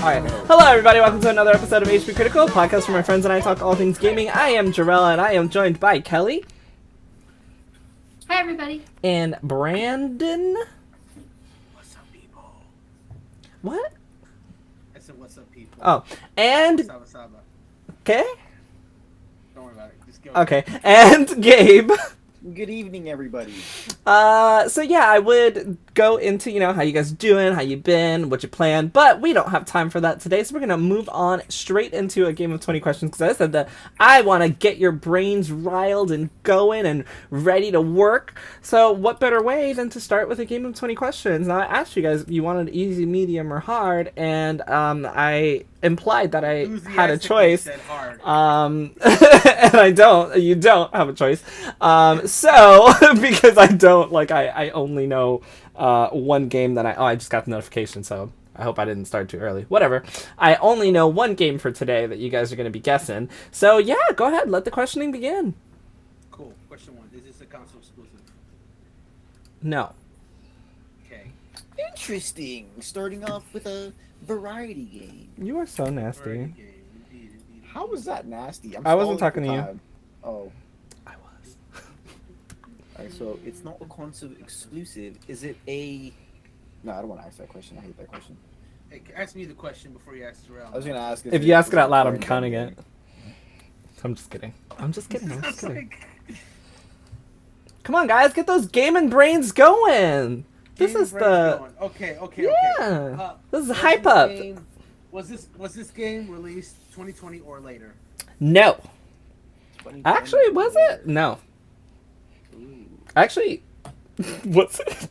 Alright. Hello, everybody. Welcome to another episode of HPCritical, a podcast where my friends and I talk all things gaming. I am Jarella, and I am joined by Kelly. Hi, everybody. And Brandon. What's up, people? What? I said, what's up, people? Oh. And... Saba. Okay? Don't worry about it. Just go. Okay. And Gabe. Good evening, everybody. So yeah, I would go into, how you guys doing, how you been, what you plan, but we don't have time for that today, so we're gonna move on straight into a game of 20 questions, because I said that I want to get your brains riled and going and ready to work, so what better way than to start with a game of 20 questions? Now, I asked you guys if you wanted easy, medium, or hard, and I implied that I had a choice, said hard. and you don't have a choice, so, because I don't, I only know, one game that I just got the notification, so I hope I didn't start too early. Whatever. I only know one game for today that you guys are going to be guessing, so yeah, go ahead, let the questioning begin. Cool. Question 1. Is this a console exclusive? No. Okay. Interesting. Starting off with a variety game. You are so nasty. Variety game. Indeed. How was that nasty? I wasn't talking to you. Oh. I was. Alright, so it's not a console exclusive. Is it a... No, I don't want to ask that question. I hate that question. Hey, ask me the question before you ask Terrell. I was going to ask... If you ask it out loud, I'm counting it. I'm just kidding. I'm just kidding. Come on, guys, get those gaming brains going. This is the... Okay. Yeah. This is hype up. Was this game released 2020 or later? No. Actually, was it? No. Actually, what's it?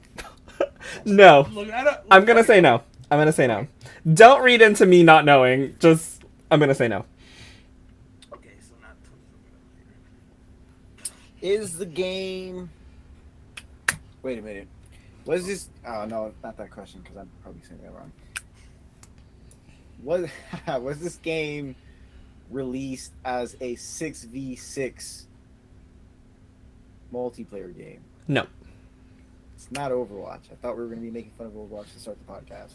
No. Look, I'm going to say no. I'm going to say no. Don't read into me not knowing. Just, I'm going to say no. Okay, so not 2020 or later. Is the game... Wait a minute. Was this... Oh, no, not that question, because I'm probably saying that wrong. Was this game released as a 6v6 multiplayer game? No. It's not Overwatch. I thought we were going to be making fun of Overwatch to start the podcast.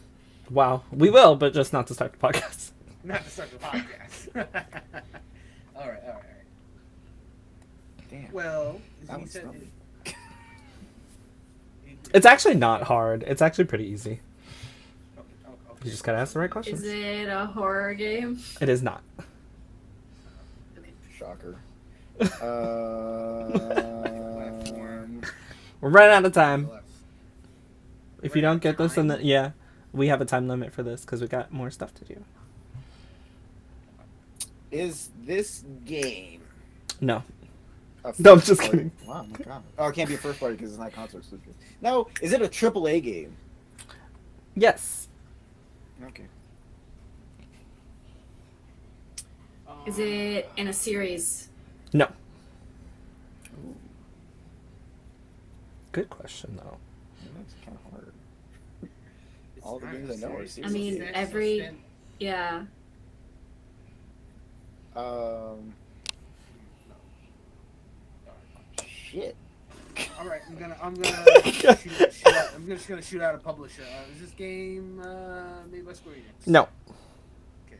Wow. We will, but just not to start the podcast. Not to start the podcast. All right. Damn. Well, That he was said... something. It's actually not hard. It's actually pretty easy. Okay. You just gotta ask the right questions. Is it a horror game? It is not. Okay. Shocker. We're running out of time. Left. If you don't get this, then yeah, we have a time limit for this because we got more stuff to do. Is this game... No. a No, I'm first just party? kidding. Wow, my God. Oh, it can't be a first party because it's not console exclusive. No, is it a AAA game? Yes. Okay. Is it in a series? No. Good question though. That's kind of hard. It's All the not games I know are serious. serious. I mean, It's every- stand- Yeah. Shit. All right, I'm just gonna shoot out a publisher. Is this game made by Square Enix? No. Okay.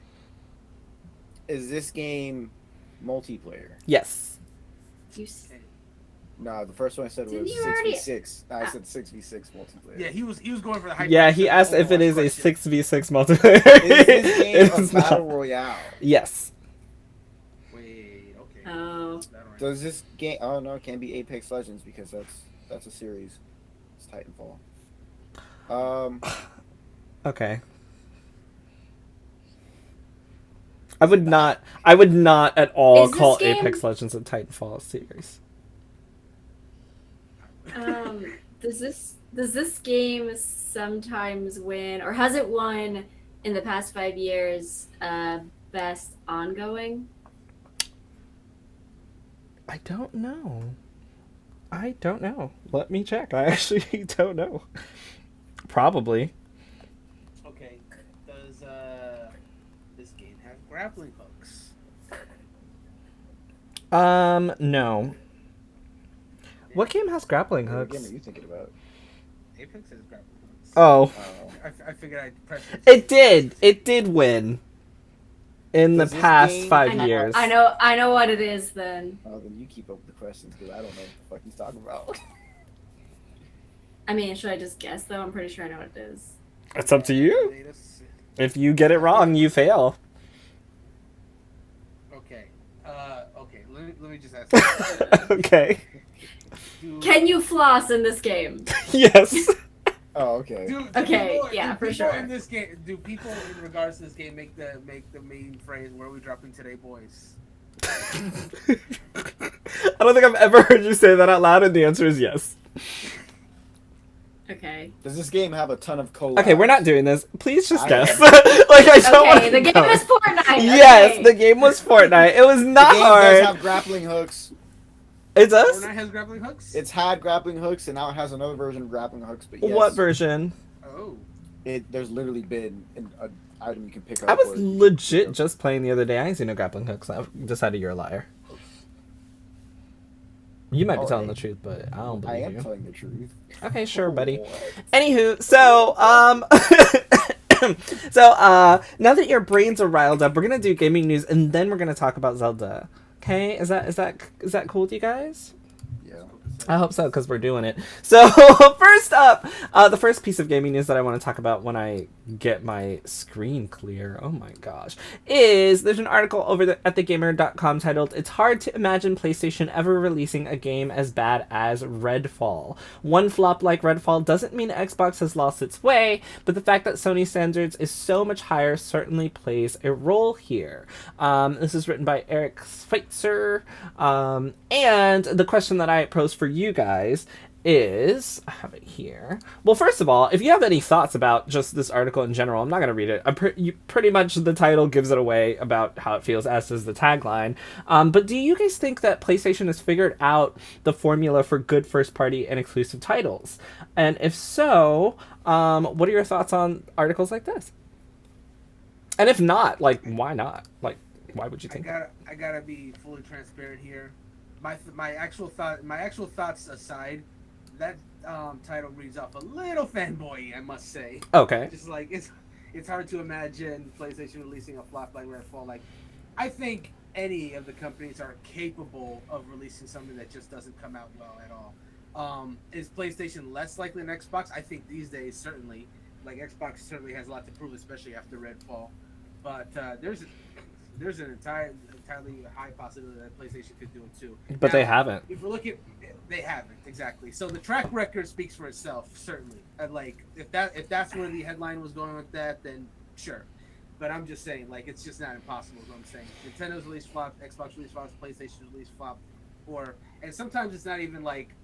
Is this game multiplayer? Yes. You s- Okay. No, the first one I said Didn't was you already- 6v6. No, I said 6v6 multiplayer. Yeah, he was going for the hype. Yeah, he asked if it is a question. 6v6 multiplayer. Is this game It a is battle not. royale? Yes. Wait, okay. Oh. That right. Does this game... Oh, no, it can't be Apex Legends because that's a series. It's Titanfall. Okay. I would not at all Is this call game- Apex Legends a Titanfall series. Does this game sometimes win, or has it won in the past 5 years, best ongoing? I don't know. Let me check. I actually don't know. Probably. Okay. Does this game have grappling hooks? No. What game has grappling What hooks? game are you thinking about? Apex has grappling hooks. Oh, I figured I'd press it. it did. It did win in the Does this past game- 5 I know, years. I know what it is then. Oh, then you keep up with the questions because I don't know what the fuck he's talking about. I mean, should I just guess though? I'm pretty sure I know what it is. It's up to you. Wait a s- If you get it wrong, you fail. Okay. Okay. Let me just ask. Okay. Can you floss in this game? Yes. Oh, okay. Okay, yeah, for sure. In this game, do people in regards to this game make the main phrase "Where are we dropping today, boys"? I don't think I've ever heard you say that out loud, and the answer is yes. Okay. Does this game have a ton of collabs? Okay, we're not doing this. Please just I guess. am. Like I don't Okay, wanna the game know. is Fortnite. Yes, okay. the game was Fortnite. It was The not game hard. does have grappling hooks. It does? Fortnite has grappling hooks. It's had grappling hooks, and now it has another version of grappling hooks. But yes, What version? Oh. There's literally been an item you can pick up. I was or you can legit pick up. just playing the other day. I ain't seen no grappling hooks. I decided you're a liar. You might be Oh, telling hey. the truth, but I don't I believe am you. telling the truth. Okay, sure, buddy. What? Anywho, so now that your brains are riled up, we're gonna do gaming news and then we're gonna talk about Zelda. Okay, is that cool with you guys? Yeah. I hope so, because we're doing it. So, first up, the first piece of gaming news that I want to talk about when I get my screen clear, oh my gosh, is there's an article over at thegamer.com titled, "It's hard to imagine PlayStation ever releasing a game as bad as Redfall. One flop like Redfall doesn't mean Xbox has lost its way, but the fact that Sony's standards is so much higher certainly plays a role here." This is written by Eric Schweitzer, and the question that I posed for you guys is, I have it here. Well, first of all, if you have any thoughts about just this article in general, I'm not going to read it. Pretty much the title gives it away about how it feels, as does the tagline. But do you guys think that PlayStation has figured out the formula for good first-party and exclusive titles? And if so, what are your thoughts on articles like this? And if not, like, why not? Like, why would you think that? I gotta be fully transparent here. My actual thoughts aside, that title reads off a little fanboy, I must say. Okay. Just like it's hard to imagine PlayStation releasing a flop like Redfall. Like, I think any of the companies are capable of releasing something that just doesn't come out well at all. Is PlayStation less likely than Xbox? I think these days certainly. Like, Xbox certainly has a lot to prove, especially after Redfall. But there's an entirely high possibility that PlayStation could do it too. But Now, they haven't. If we're looking, they haven't exactly. So the track record speaks for itself, certainly. Like, if that's where the headline was going with that, then sure. But I'm just saying, like, it's just not impossible. Is what I'm saying. Nintendo's release flop, Xbox release flop, PlayStation's release flop, and sometimes it's not even like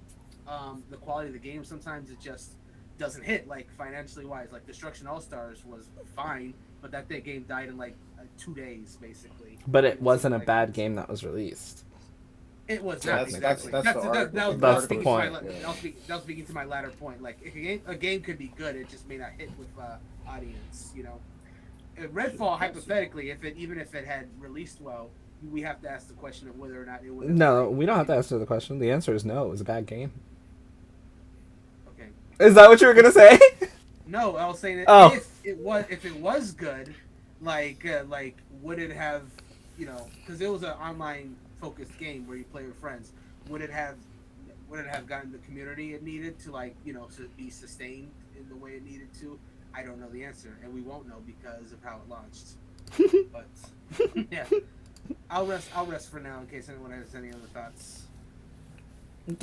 the quality of the game. Sometimes it just doesn't hit, like, financially wise. Like, Destruction All Stars was fine, but that game died in like 2 days, basically. But it wasn't a bad game that was released. It was Yeah, not exactly. that's the article. That's the point. That was speaking to my latter point. Like, a game could be good, it just may not hit with audience. You know, Redfall, hypothetically, even if it had released well, we have to ask the question of whether or not it would. No, we don't have to answer the question. The answer is no. It was a bad game. Okay. Is that what you were gonna say? No, I was saying that Oh. if it was good, like would it have, because it was an online focused game where you play with friends, would it have gotten the community it needed to, like, to be sustained in the way it needed to? I don't know the answer, and we won't know because of how it launched. But yeah, I'll rest for now in case anyone has any other thoughts.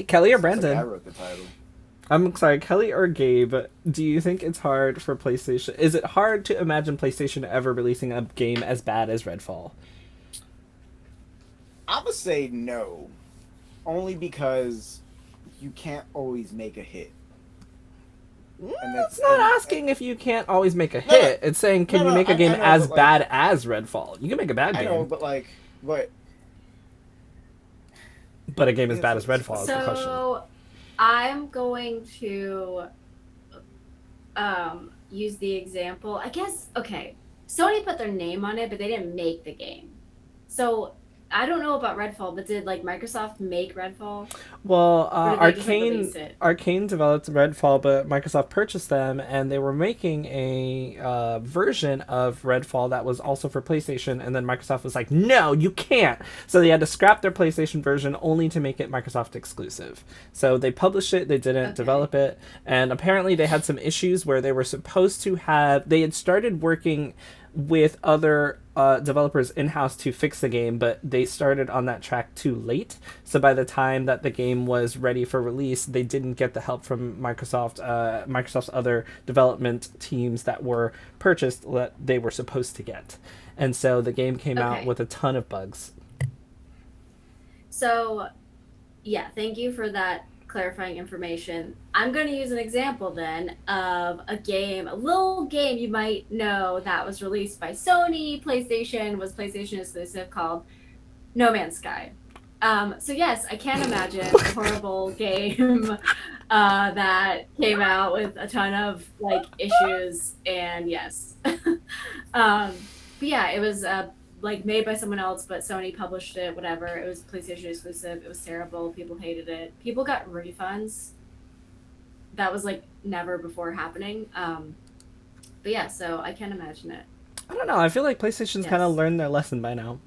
Kelly or Sounds like Brandon? I wrote the title. I'm sorry, Kelly or Gabe, do you think it's hard for PlayStation? Is it hard to imagine PlayStation ever releasing a game as bad as Redfall? I would say no, only because you can't always make a hit. It's not asking if you can't always make a hit. It's saying, can you make a game I know, as but, bad as Redfall? You can make a bad I game. know, but But a game as bad as Redfall is the question. So I'm going to use the example. I guess, okay, Sony put their name on it, but they didn't make the game. So I don't know about Redfall, but did like Microsoft make Redfall? Well, Or did they just like release it? Arcane developed Redfall, but Microsoft purchased them, and they were making a version of Redfall that was also for PlayStation. And then Microsoft was like, "No, you can't." So they had to scrap their PlayStation version only to make it Microsoft exclusive. So they published it, they didn't Okay. develop it, and apparently they had some issues where they were supposed to have. They had started working with other developers in-house to fix the game, but they started on that track too late. So by the time that the game was ready for release, they didn't get the help from Microsoft's other development teams that were purchased that they were supposed to get. And so the game came out Okay. with a ton of bugs. So, yeah, thank you for that clarifying information. I'm going to use an example then of a little game you might know that was released by Sony, was PlayStation exclusive, called No Man's Sky. So yes, I can imagine a horrible game that came out with a ton of like issues, and yes. But yeah, it was like made by someone else, but Sony published it, whatever. It was PlayStation exclusive. It was terrible. People hated it. People got refunds. That was like never before happening. But yeah, so I can imagine it. I don't know. I feel like PlayStation's Yes. kind of learned their lesson by now.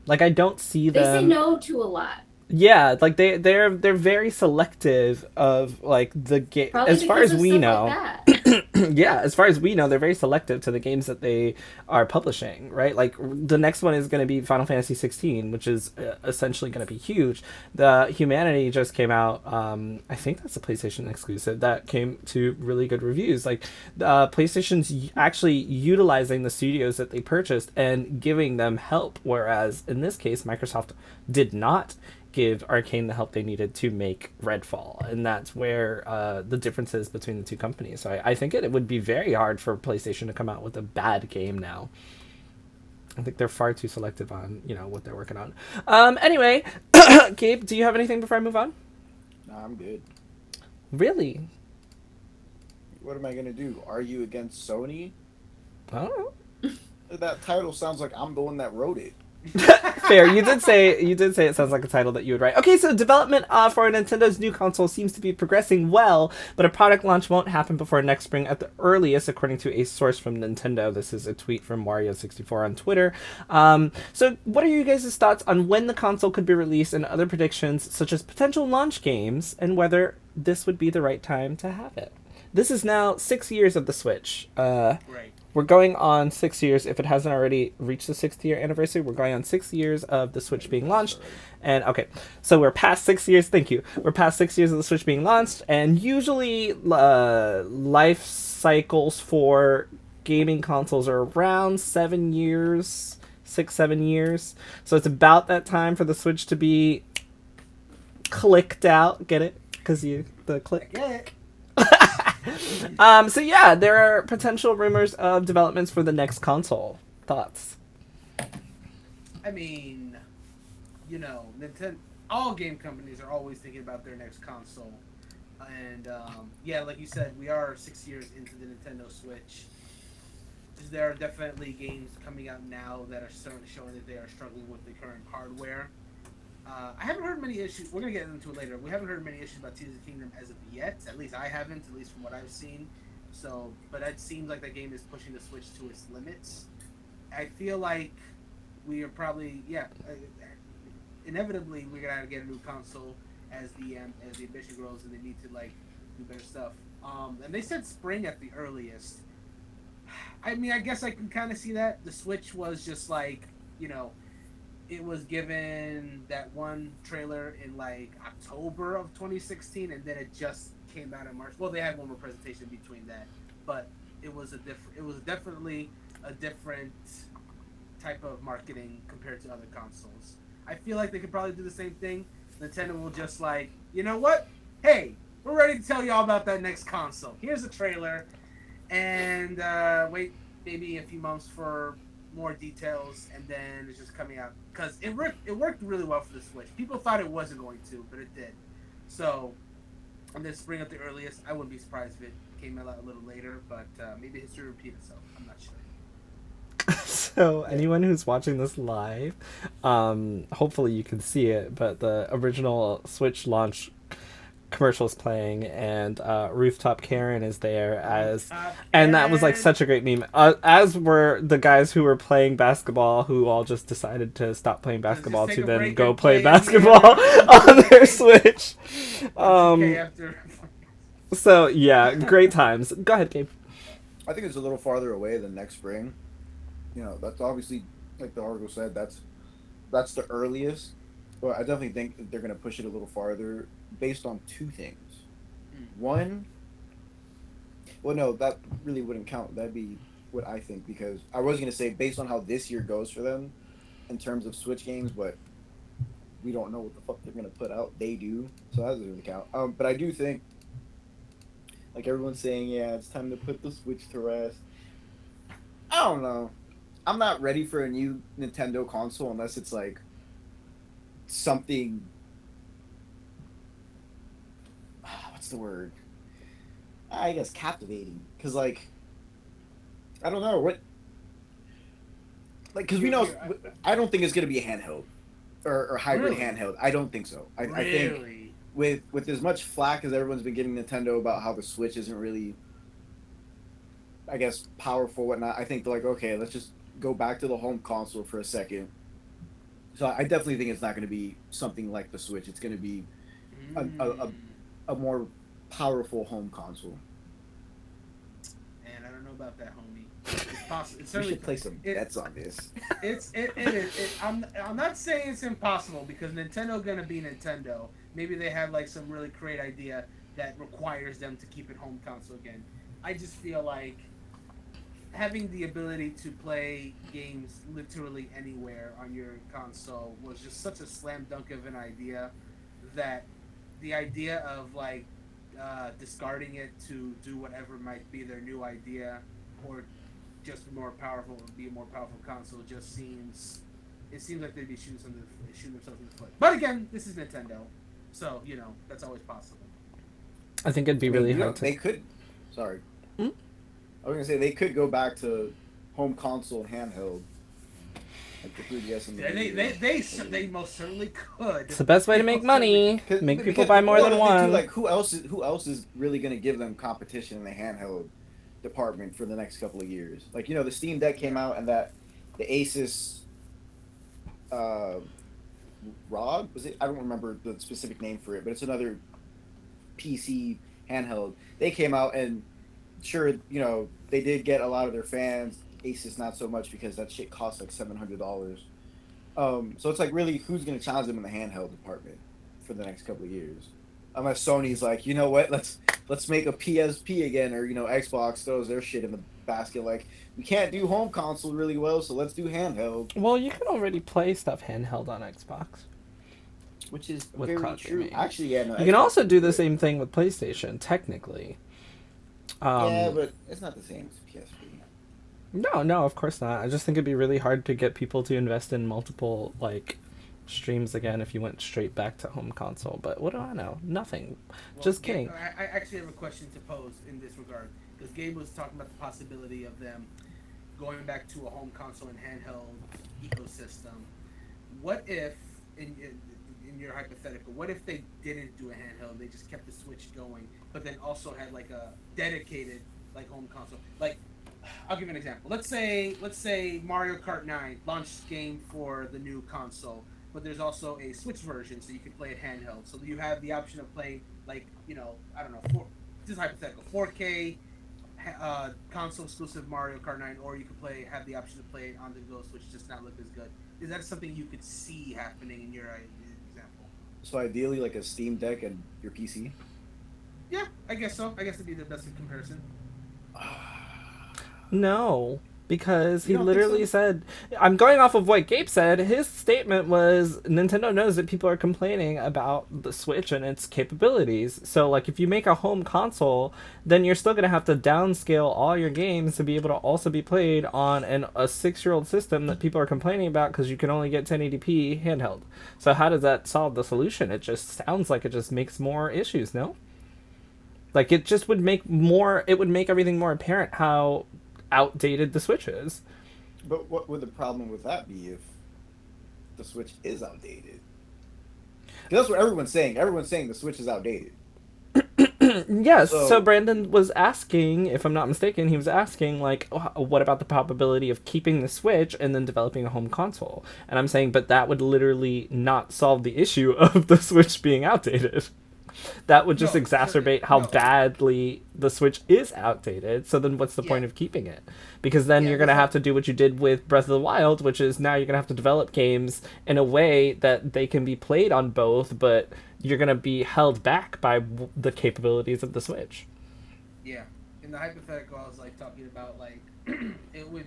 Like I don't see They say them. no to a lot. Yeah, like they're very selective of like the game Probably as far because as of we stuff know. like that. Yeah, as far as we know, they're very selective to the games that they are publishing, right? Like the next one is going to be Final Fantasy 16, which is essentially going to be huge. The Humanity just came out. I think that's a PlayStation exclusive that came to really good reviews. Like PlayStation's actually utilizing the studios that they purchased and giving them help, whereas in this case, Microsoft did not give Arcane the help they needed to make Redfall, and that's where the difference is between the two companies. So I think it would be very hard for PlayStation to come out with a bad game now. I think they're far too selective on what they're working on. Anyway, Gabe, do you have anything before I move on? Nah, I'm good. Really? What am I gonna do? Argue against Sony? I don't know. That title sounds like I'm the one that wrote it. Fair. You did say it sounds like a title that you would write. Okay, so development for Nintendo's new console seems to be progressing well, but a product launch won't happen before next spring at the earliest, according to a source from Nintendo. This is a tweet from Wario64 on Twitter. So what are you guys' thoughts on when the console could be released and other predictions, such as potential launch games, and whether this would be the right time to have it? This is now 6 years of the Switch. Right. We're going on 6 years. If it hasn't already reached the 6th year anniversary, we're going on 6 years of the Switch being launched. And okay, so we're past 6 years. Thank you. We're past 6 years of the Switch being launched. And usually life cycles for gaming consoles are around 7 years, 6-7 years. So it's about that time for the Switch to be clicked out. Get it? Because the click. I get it. So yeah, there are potential rumors of developments for the next console. Thoughts? I mean, Nintendo. All game companies are always thinking about their next console, and yeah, like you said, we are 6 years into the Nintendo Switch. There are definitely games coming out now that are showing that they are struggling with the current hardware. I haven't heard many issues. We're gonna get into it later. We haven't heard many issues about Tears of the Kingdom as of yet. At least I haven't. At least from what I've seen. So, but it seems like that game is pushing the Switch to its limits. I feel like we are probably inevitably we're gonna get a new console as the ambition grows and they need to like do better stuff. And they said spring at the earliest. I mean, I guess I can kind of see that. The Switch was just like it was given that one trailer in like October of 2016, and then it just came out in March. Well, they had one more presentation between that, but it was definitely a different type of marketing compared to other consoles. I feel like they could probably do the same thing. Nintendo will just like, you know what? Hey, we're ready to tell you all about that next console. Here's a trailer, and wait maybe a few months for more details, and then it's just coming out because it worked really well for the Switch. People thought it wasn't going to, but it did. So, and then spring at the earliest. I wouldn't be surprised if it came out a little later, but maybe history repeat itself. I'm not sure. So anyone who's watching this live, hopefully you can see it, but the original Switch launch commercial is playing, and Rooftop Karen is there and that was like such a great meme. As were the guys who were playing basketball, who all just decided to stop playing basketball take to a then break go and play play basketball on their Switch. After. So yeah, great times. Go ahead, Gabe. I think it's a little farther away than next spring. You know, that's obviously, like the article said, that's the earliest. But I definitely think that they're going to push it a little farther based on two things. One, well, no, that really wouldn't count. That'd be what I think, because I was going to say based on how this year goes for them in terms of Switch games, but we don't know what the fuck they're going to put out. They do, so that doesn't really count. But I do think, like everyone's saying, yeah, it's time to put the Switch to rest. I don't know. I'm not ready for a new Nintendo console unless it's like something. What's the word? I guess captivating. Because, like, I don't know. What. Like, because we know. I don't think it's going to be a handheld. Or hybrid handheld. I don't think so. I think with as much flack as everyone's been giving Nintendo about how the Switch isn't really, I guess, powerful, whatnot, I think they're like, okay, let's just go back to the home console for a second. So I definitely think it's not going to be something like the Switch. It's going to be a more powerful home console. And I don't know about that, homie. It's possible. We should play some bets on this. It is. I'm not saying it's impossible, because Nintendo gonna be Nintendo. Maybe they have like some really great idea that requires them to keep it home console again. I just feel like having the ability to play games literally anywhere on your console was just such a slam dunk of an idea, that the idea of like discarding it to do whatever might be their new idea, or just more powerful, be a more powerful console, just seems like they'd be shooting themselves in the foot. But again, this is Nintendo, so you know that's always possible. I think it'd be really hard to. They could. Sorry. Hmm? I was gonna say they could go back to home console and handheld, like the 3DS and the They most certainly could. It's the best way to make money. Make people buy more than one. Too, like who else is really gonna give them competition in the handheld department for the next couple of years? Like, you know, the Steam Deck came out, and that the Asus ROG, was it? I don't remember the specific name for it, but it's another PC handheld. They came out, and sure, you know, they did get a lot of their fans. Asus not so much, because that shit costs like $700. So it's like, really, who's gonna challenge them in the handheld department for the next couple of years? Unless Sony's like, you know what, let's make a PSP again, or, you know, Xbox throws their shit in the basket, like, we can't do home console really well, so let's do handheld. Well, you can already play stuff handheld on Xbox. Which is with very cloud true. gaming. Actually, yeah, no. You can also do the same thing with PlayStation, technically. Yeah, but it's not the same as PSP. No, of course not. I just think it'd be really hard to get people to invest in multiple, like, streams again if you went straight back to home console. But what do I know? Nothing. Well, Just kidding. I actually have a question to pose in this regard, because Gabe was talking about the possibility of them going back to a home console and handheld ecosystem. What if, in your hypothetical, what if they didn't do a handheld and they just kept the Switch going, but then also had like a dedicated like home console? Like, I'll give you an example. Let's say Mario Kart 9 launched game for the new console, but there's also a Switch version, so you can play it handheld. So you have the option of playing, like, you know, I don't know, this is hypothetical, 4K console exclusive Mario Kart 9, or you could have the option to play it on the go Switch, just not look as good. Is that something you could see happening in your example? So ideally, like a Steam Deck and your PC. Yeah, I guess so. I guess it'd be the best comparison. No, because he You don't think literally so? said, I'm going off of what Gabe said. His statement was Nintendo knows that people are complaining about the Switch and its capabilities. So, like, if you make a home console, then you're still going to have to downscale all your games to be able to also be played on a 6-year-old system that people are complaining about because you can only get 1080p handheld. So how does that solve the solution? It just sounds like it just makes more issues, no? Like, it just would make everything more apparent how outdated the Switch is. But what would the problem with that be if the Switch is outdated? 'Cause that's what everyone's saying. Everyone's saying the Switch is outdated. Yes, so So Brandon was asking, if I'm not mistaken, he was asking, like, what about the probability of keeping the Switch and then developing a home console? And I'm saying, but that would literally not solve the issue of the Switch being outdated. That would just No, exacerbate how no. badly the Switch is outdated. So then what's the point Yeah. of keeping it? Because then Yeah, you're going to that's have to do what you did with Breath of the Wild, which is now you're going to have to develop games in a way that they can be played on both, but you're going to be held back by the capabilities of the Switch. Yeah, in the hypothetical, I was like talking about like it would.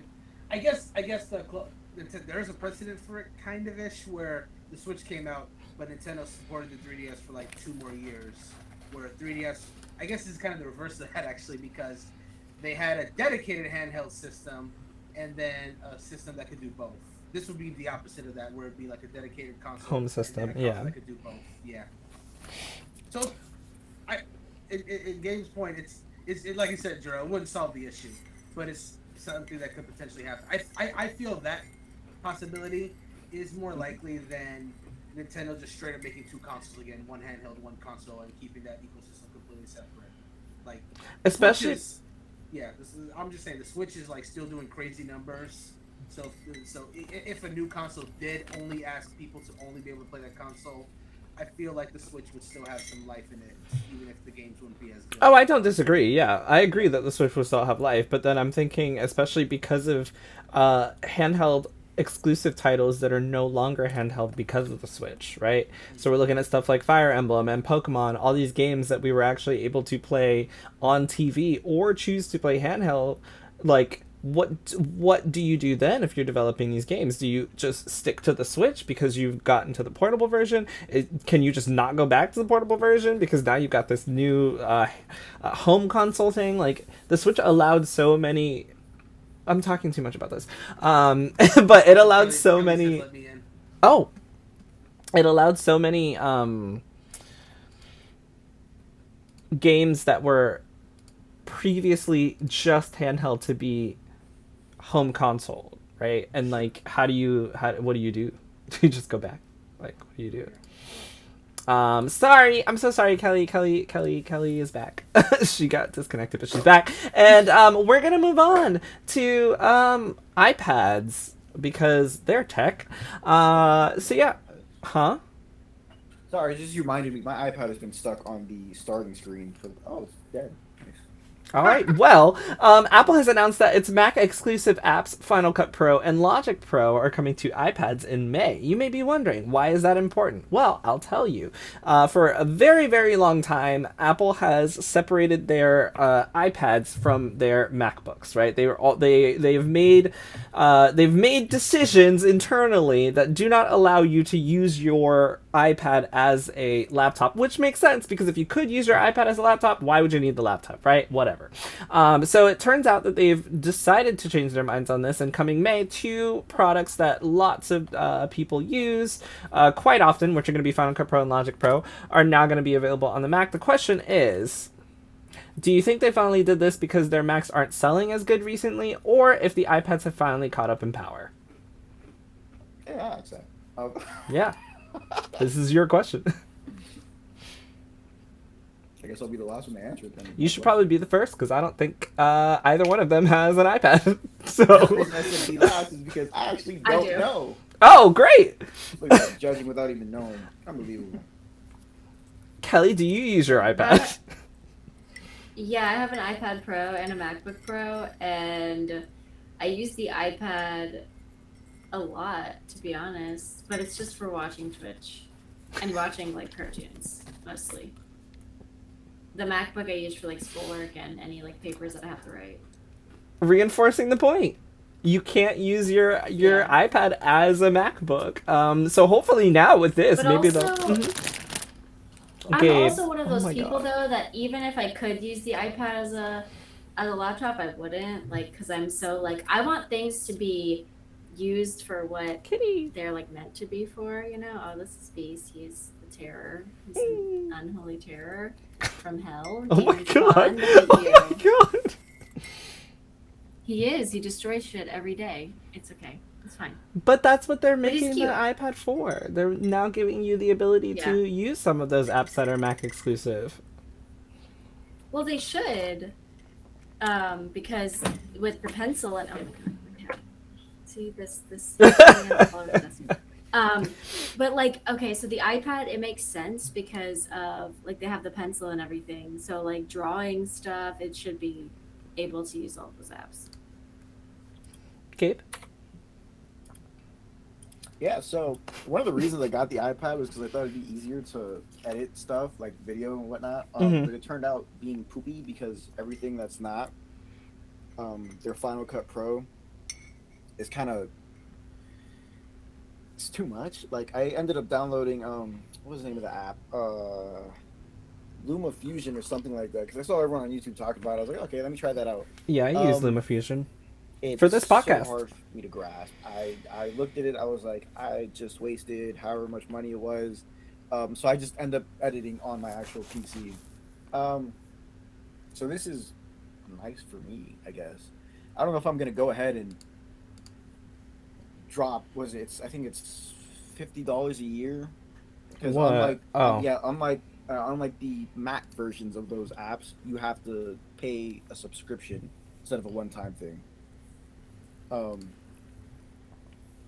I guess there is a precedent for it, kind of ish, where the Switch came out, but Nintendo supported the 3DS for like 2 more years. Where 3DS, I guess, is kind of the reverse of that actually, because they had a dedicated handheld system, and then a system that could do both. This would be the opposite of that, where it'd be like a dedicated console, Home and system, then a console yeah. that could do both. Yeah. So, in Game's point, it's like you said, Jero, it wouldn't solve the issue, but it's something that could potentially happen. I feel that possibility is more likely than Nintendo just straight up making two consoles again, one handheld, one console, and keeping that ecosystem completely separate. Like, Especially... I'm just saying the Switch is like still doing crazy numbers. So if a new console did only ask people to only be able to play that console, I feel like the Switch would still have some life in it, even if the games wouldn't be as good. Oh, I don't disagree. Yeah, I agree that the Switch will still have life, but then I'm thinking, especially because of handheld exclusive titles that are no longer handheld because of the Switch, right? So we're looking at stuff like Fire Emblem and Pokemon, all these games that we were actually able to play on TV or choose to play handheld. Like, what do you do then if you're developing these games? Do you just stick to the Switch because you've gotten to the portable version? Can you just not go back to the portable version because now you've got this new home console thing? Like, the Switch allowed so many... I'm talking too much about this. But it allowed so many... Let me in. Oh! It allowed so many games that were previously just handheld to be home console, right? And like, what do you do? Do you just go back? Like, what do you do? Sorry, I'm so sorry, Kelly is back. She got disconnected, but she's back. And we're gonna move on to iPads because they're tech. So yeah. Huh? sorry, just reminded me. My iPad has been stuck on the starting screen. Oh, it's dead. Nice. All right. Well, Apple has announced that its Mac exclusive apps, Final Cut Pro and Logic Pro, are coming to iPads in May. You may be wondering, why is that important? Well, I'll tell you. For a very, very long time, Apple has separated their iPads from their MacBooks. Right? They've made decisions internally that do not allow you to use your iPad as a laptop, which makes sense because if you could use your iPad as a laptop, why would you need the laptop, right? Whatever. So it turns out that they've decided to change their minds on this, and coming May, two products that lots of people use quite often, which are going to be Final Cut Pro and Logic Pro, are now going to be available on the Mac. The question is, do you think they finally did this because their Macs aren't selling as good recently, or if the iPads have finally caught up in power? Yeah, I'd say. Yeah. This is your question. I guess I'll be the last one to answer it then. You should probably be the first because I don't think either one of them has an iPad. So. The reason I said be last is because I actually don't do. know. Oh, great! Look at that, judging without even knowing. Unbelievable. Kelly, do you use your iPad? Yeah, I have an iPad Pro and a MacBook Pro, and I use the iPad a lot, to be honest, but it's just for watching Twitch and watching like cartoons mostly. The MacBook I use for like schoolwork and any like papers that I have to write. Reinforcing the point. You can't use your iPad as a MacBook. So hopefully now with this, But maybe also, I'm Gabe. also one of those my people God. though that even if I could use the iPad as a laptop, I wouldn't, like, because I'm so like I want things to be used for what Kitty. they're like meant to be for, you know. Oh, this is Beast. He's the terror. He's an unholy terror from hell. Oh my Demon God. Spawn, look at Oh you. my God. He is. He destroys shit every day. It's okay. It's fine. But that's what they're But he's making the cute. iPad for. They're now giving you the ability Yeah. to use some of those apps that are Mac exclusive. Well, they should, because with the pencil and oh my god, okay. See this. But like, okay, so the iPad, it makes sense because of like they have the pencil and everything. So like drawing stuff, it should be able to use all those apps. Gabe? Yeah, so one of the reasons I got the iPad was because I thought it'd be easier to edit stuff like video and whatnot. Mhm. But it turned out being poopy because everything that's not their Final Cut Pro is kind of it's too much. Like I ended up downloading what was the name of the app? Luma Fusion or something like that because I saw everyone on YouTube talking about it. I was like, okay, let me try that out. Yeah, I use LumaFusion. It's For this podcast. so hard for me to grasp. I looked at it. I was like, I just wasted however much money it was. So I just end up editing on my actual PC. So this is nice for me, I guess. I don't know if I'm gonna go ahead and drop. I think it's $50 a year. Because What? unlike Oh. unlike the Mac versions of those apps, you have to pay a subscription instead of a one-time thing.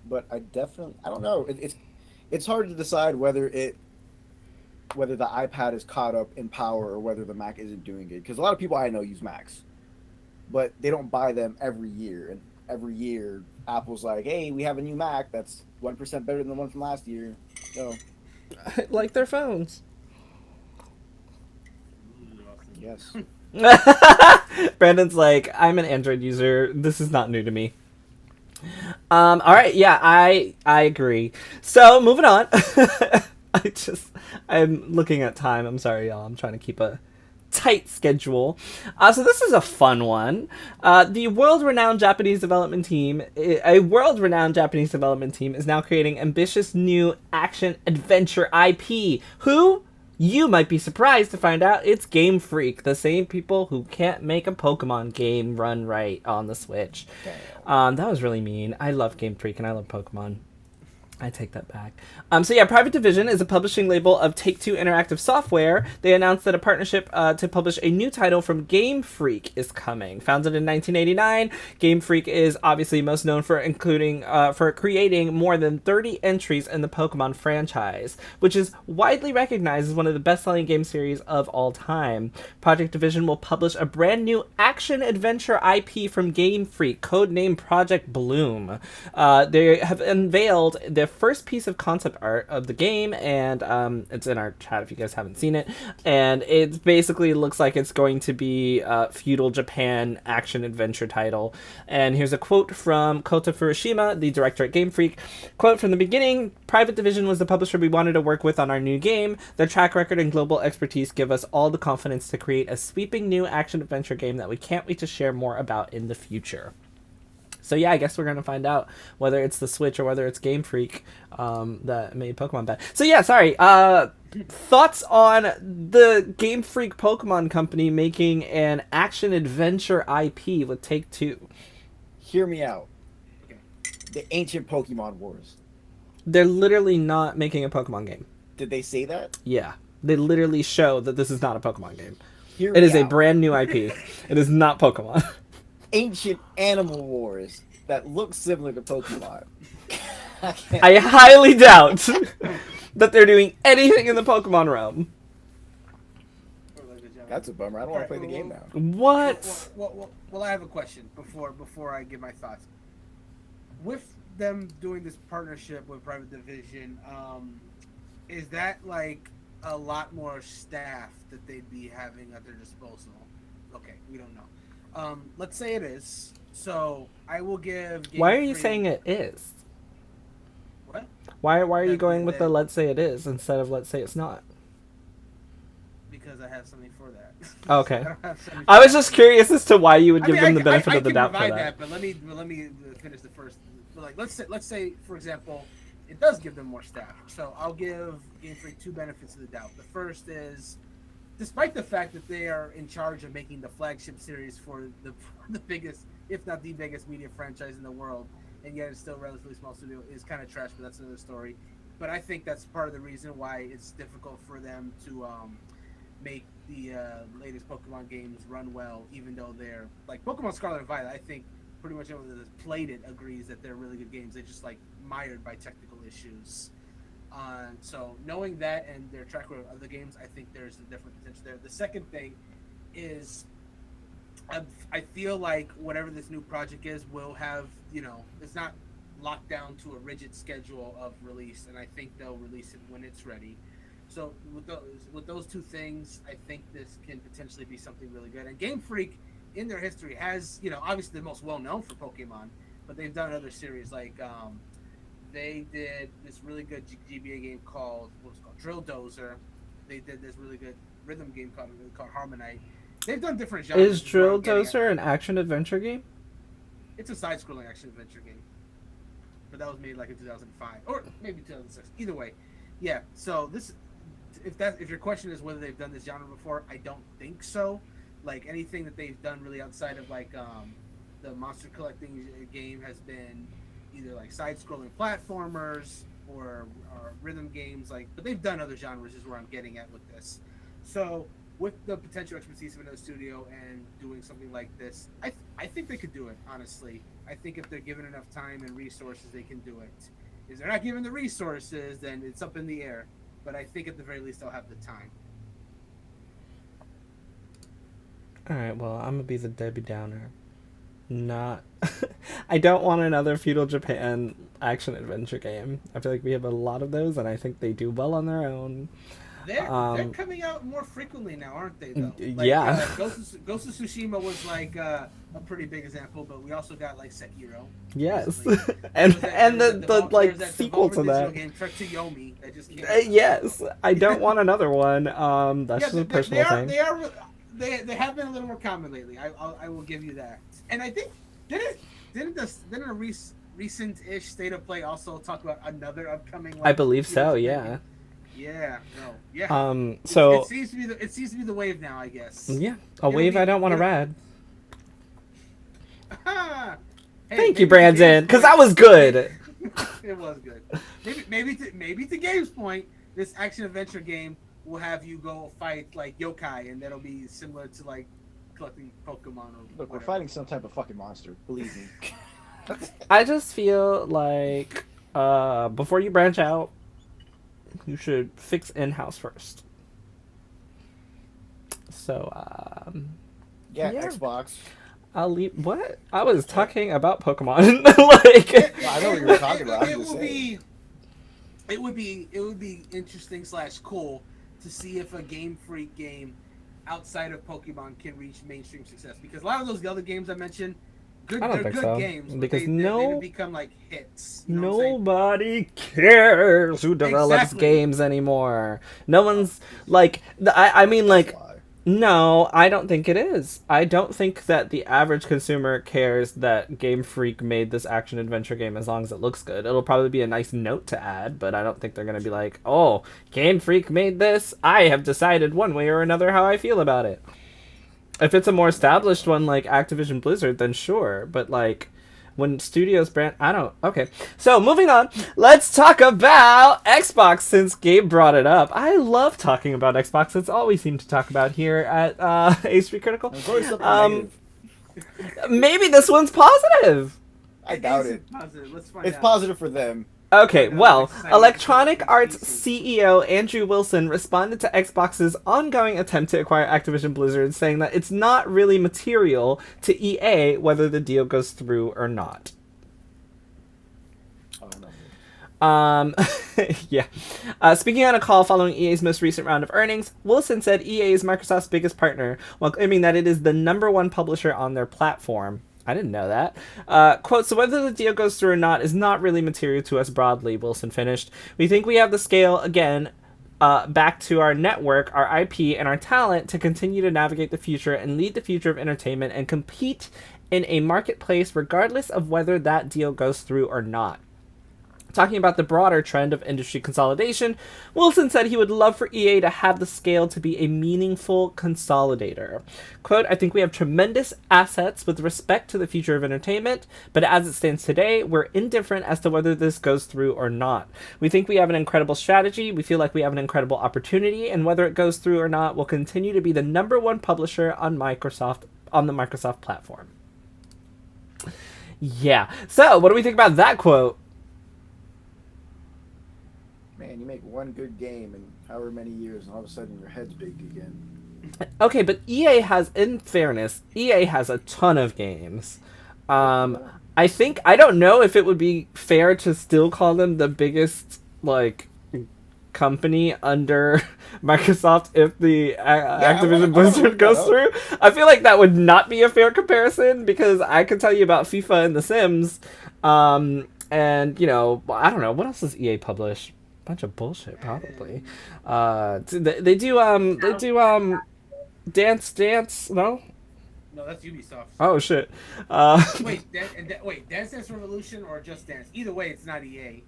But I don't know. It's hard to decide whether the iPad is caught up in power or whether the Mac isn't doing it. Because a lot of people I know use Macs, but they don't buy them every year. And every year, Apple's like, "Hey, we have a new Mac that's 1% better than the one from last year." So, Like their phones. yes. Brandon's like, I'm an Android user. This is not new to me. All right, yeah, I agree. So moving on. I'm looking at time. I'm sorry, y'all. I'm trying to keep a tight schedule. So this is a fun one. A world-renowned Japanese development team is now creating ambitious new action-adventure IP. Who? You might be surprised to find out it's Game Freak, the same people who can't make a Pokemon game run right on the Switch. That was really mean. I love Game Freak and I love Pokemon. I take that back. So yeah, Private Division is a publishing label of Take-Two Interactive Software. They announced that a partnership to publish a new title from Game Freak is coming. Founded in 1989, Game Freak is obviously most known for creating more than 30 entries in the Pokemon franchise, which is widely recognized as one of the best-selling game series of all time. Project Division will publish a brand new action-adventure IP from Game Freak, codenamed Project Bloom. They have unveiled the first piece of concept art of the game, and it's in our chat if you guys haven't seen it, and it basically looks like it's going to be a feudal Japan action adventure title. And here's a quote from Kota Furushima, the director at Game Freak. Quote, "From the beginning, Private Division was the publisher we wanted to work with on our new game. Their track record and global expertise give us all the confidence to create a sweeping new action adventure game that we can't wait to share more about in the future." So yeah, I guess we're going to find out whether it's the Switch or whether it's Game Freak that made Pokemon bad. So yeah, sorry. Thoughts on the Game Freak Pokemon Company making an action-adventure IP with Take-Two? Hear me out. The ancient Pokemon Wars. They're literally not making a Pokemon game. Did they say that? Yeah. They literally show that this is not a Pokemon game. Hear It me is a out. brand new IP. It is not Pokemon. Ancient Animal Wars that look similar to Pokemon. I highly doubt that they're doing anything in the Pokemon realm. That's a bummer. I don't want to play the game now. What? Well, I have a question before I give my thoughts. With them doing this partnership with Private Division, is that like a lot more staff that they'd be having at their disposal? Okay, we don't know. Let's say it is. So I will give. Game Why are you Freak- saying it is? What? Why are you That- going with the that- let's say it is instead of let's say it's not? Because I have something for that. Okay. I don't have something I for was that. just curious as to why you would give I mean, them the benefit I of the can doubt for provide that. But let me finish the first. Like let's say for example, it does give them more staff. So I'll give Game Freak two benefits of the doubt. The first is, despite the fact that they are in charge of making the flagship series for the biggest if not the biggest media franchise in the world, and yet it's still a relatively small studio, is kind of trash. But that's another story. But I think that's part of the reason why it's difficult for them to make the latest Pokemon games run well, even though they're like Pokemon Scarlet and Violet. I think pretty much everyone that's played it agrees that they're really good games. They just like mired by technical issues. So knowing that and their track record of other games, I think there's a different potential there. The second thing is, I feel like whatever this new project is will have, it's not locked down to a rigid schedule of release, and I think they'll release it when it's ready. So with those two things, I think this can potentially be something really good. And Game Freak, in their history, has, obviously the most well known for Pokemon, but they've done other series like they did this really good GBA game called Drill Dozer. They did this really good rhythm game called Harmonite. They've done different genres. Is Drill Dozer an action adventure game? It's a side-scrolling action adventure game, but that was made like in 2005 or maybe 2006. Either way, yeah. So if your question is whether they've done this genre before, I don't think so. Like anything that they've done really outside of like the monster collecting game has been either like side-scrolling platformers or rhythm games. But they've done other genres is where I'm getting at with this. So with the potential expertise of another studio and doing something like this, I think they could do it, honestly. I think if they're given enough time and resources, they can do it. If they're not given the resources, then it's up in the air. But I think at the very least they'll have the time. Alright, well, I'm gonna be the Debbie Downer. I don't want another feudal Japan action adventure game. I feel like we have a lot of those, and I think they do well on their own. They're coming out more frequently now, aren't they? Though, yeah. Ghost of Tsushima was like a pretty big example, but we also got like Sekiro. Yes, and the sequel to that. Game, Trek to Yomi, that just came yes, I don't want another one. That's just a personal thing. They have been a little more common lately. I will give you that. And I think didn't a recent-ish State of Play also talk about another upcoming? I believe so. Yeah. Yeah. No. Yeah. So it seems to be the wave now, I guess. Yeah, wave. I don't want to rad. Hey, Thank you, Brandon, because that was good. It was good. Maybe to Gabe's point, this action adventure game will have you go fight like yokai, and that'll be similar to like collecting Pokemon. Or Look, we're fighting some type of fucking monster. Believe me. I just feel like before you branch out, you should fix in-house first. So, yeah, Xbox. I'll leave. What? I was talking about Pokemon. Like, I know what you were talking about. It would be interesting / cool to see if a Game Freak game outside of Pokemon can reach mainstream success, because a lot of those other games I mentioned, they're good games, because they become like hits. Nobody cares who develops games anymore. No one's like, I mean, like, no, I don't think it is. I don't think that the average consumer cares that Game Freak made this action adventure game as long as it looks good. It'll probably be a nice note to add, but I don't think they're going to be like, oh, Game Freak made this. I have decided one way or another how I feel about it. If it's a more established one like Activision Blizzard, then sure. But like, when studios okay. So moving on, let's talk about Xbox, since Gabe brought it up. I love talking about Xbox. It's all we seem to talk about here at HPCritical. Maybe this one's positive. I doubt it. Positive. Let's find it's out. Positive for them. Okay, well, Electronic Arts CEO Andrew Wilson responded to Xbox's ongoing attempt to acquire Activision Blizzard, saying that it's not really material to EA whether the deal goes through or not. Oh, no. Yeah. Speaking on a call following EA's most recent round of earnings, Wilson said EA is Microsoft's biggest partner, while claiming that it is the #1 publisher on their platform. I didn't know that. Quote, so whether the deal goes through or not is not really material to us broadly, Wilson finished. We think we have the scale, again, back to our network, our IP, and our talent to continue to navigate the future and lead the future of entertainment and compete in a marketplace regardless of whether that deal goes through or not. Talking about the broader trend of industry consolidation, Wilson said he would love for EA to have the scale to be a meaningful consolidator. Quote, I think we have tremendous assets with respect to the future of entertainment, but as it stands today, we're indifferent as to whether this goes through or not. We think we have an incredible strategy, we feel like we have an incredible opportunity, and whether it goes through or not, we'll continue to be the #1 publisher on the Microsoft platform. Yeah. So, what do we think about that quote? Man, you make one good game in however many years, and all of a sudden your head's big again. Okay, but EA has, in fairness, EA has a ton of games. I think, I don't know if it would be fair to still call them the biggest, like, company under Microsoft if the Activision Blizzard goes through. I feel like that would not be a fair comparison, because I could tell you about FIFA and The Sims, and, you know, I don't know, what else does EA publish? Bunch of bullshit, probably. They do Dance. No, that's Ubisoft. Oh shit. Wait, Dance Dance Revolution or just Dance? Either way, it's not EA.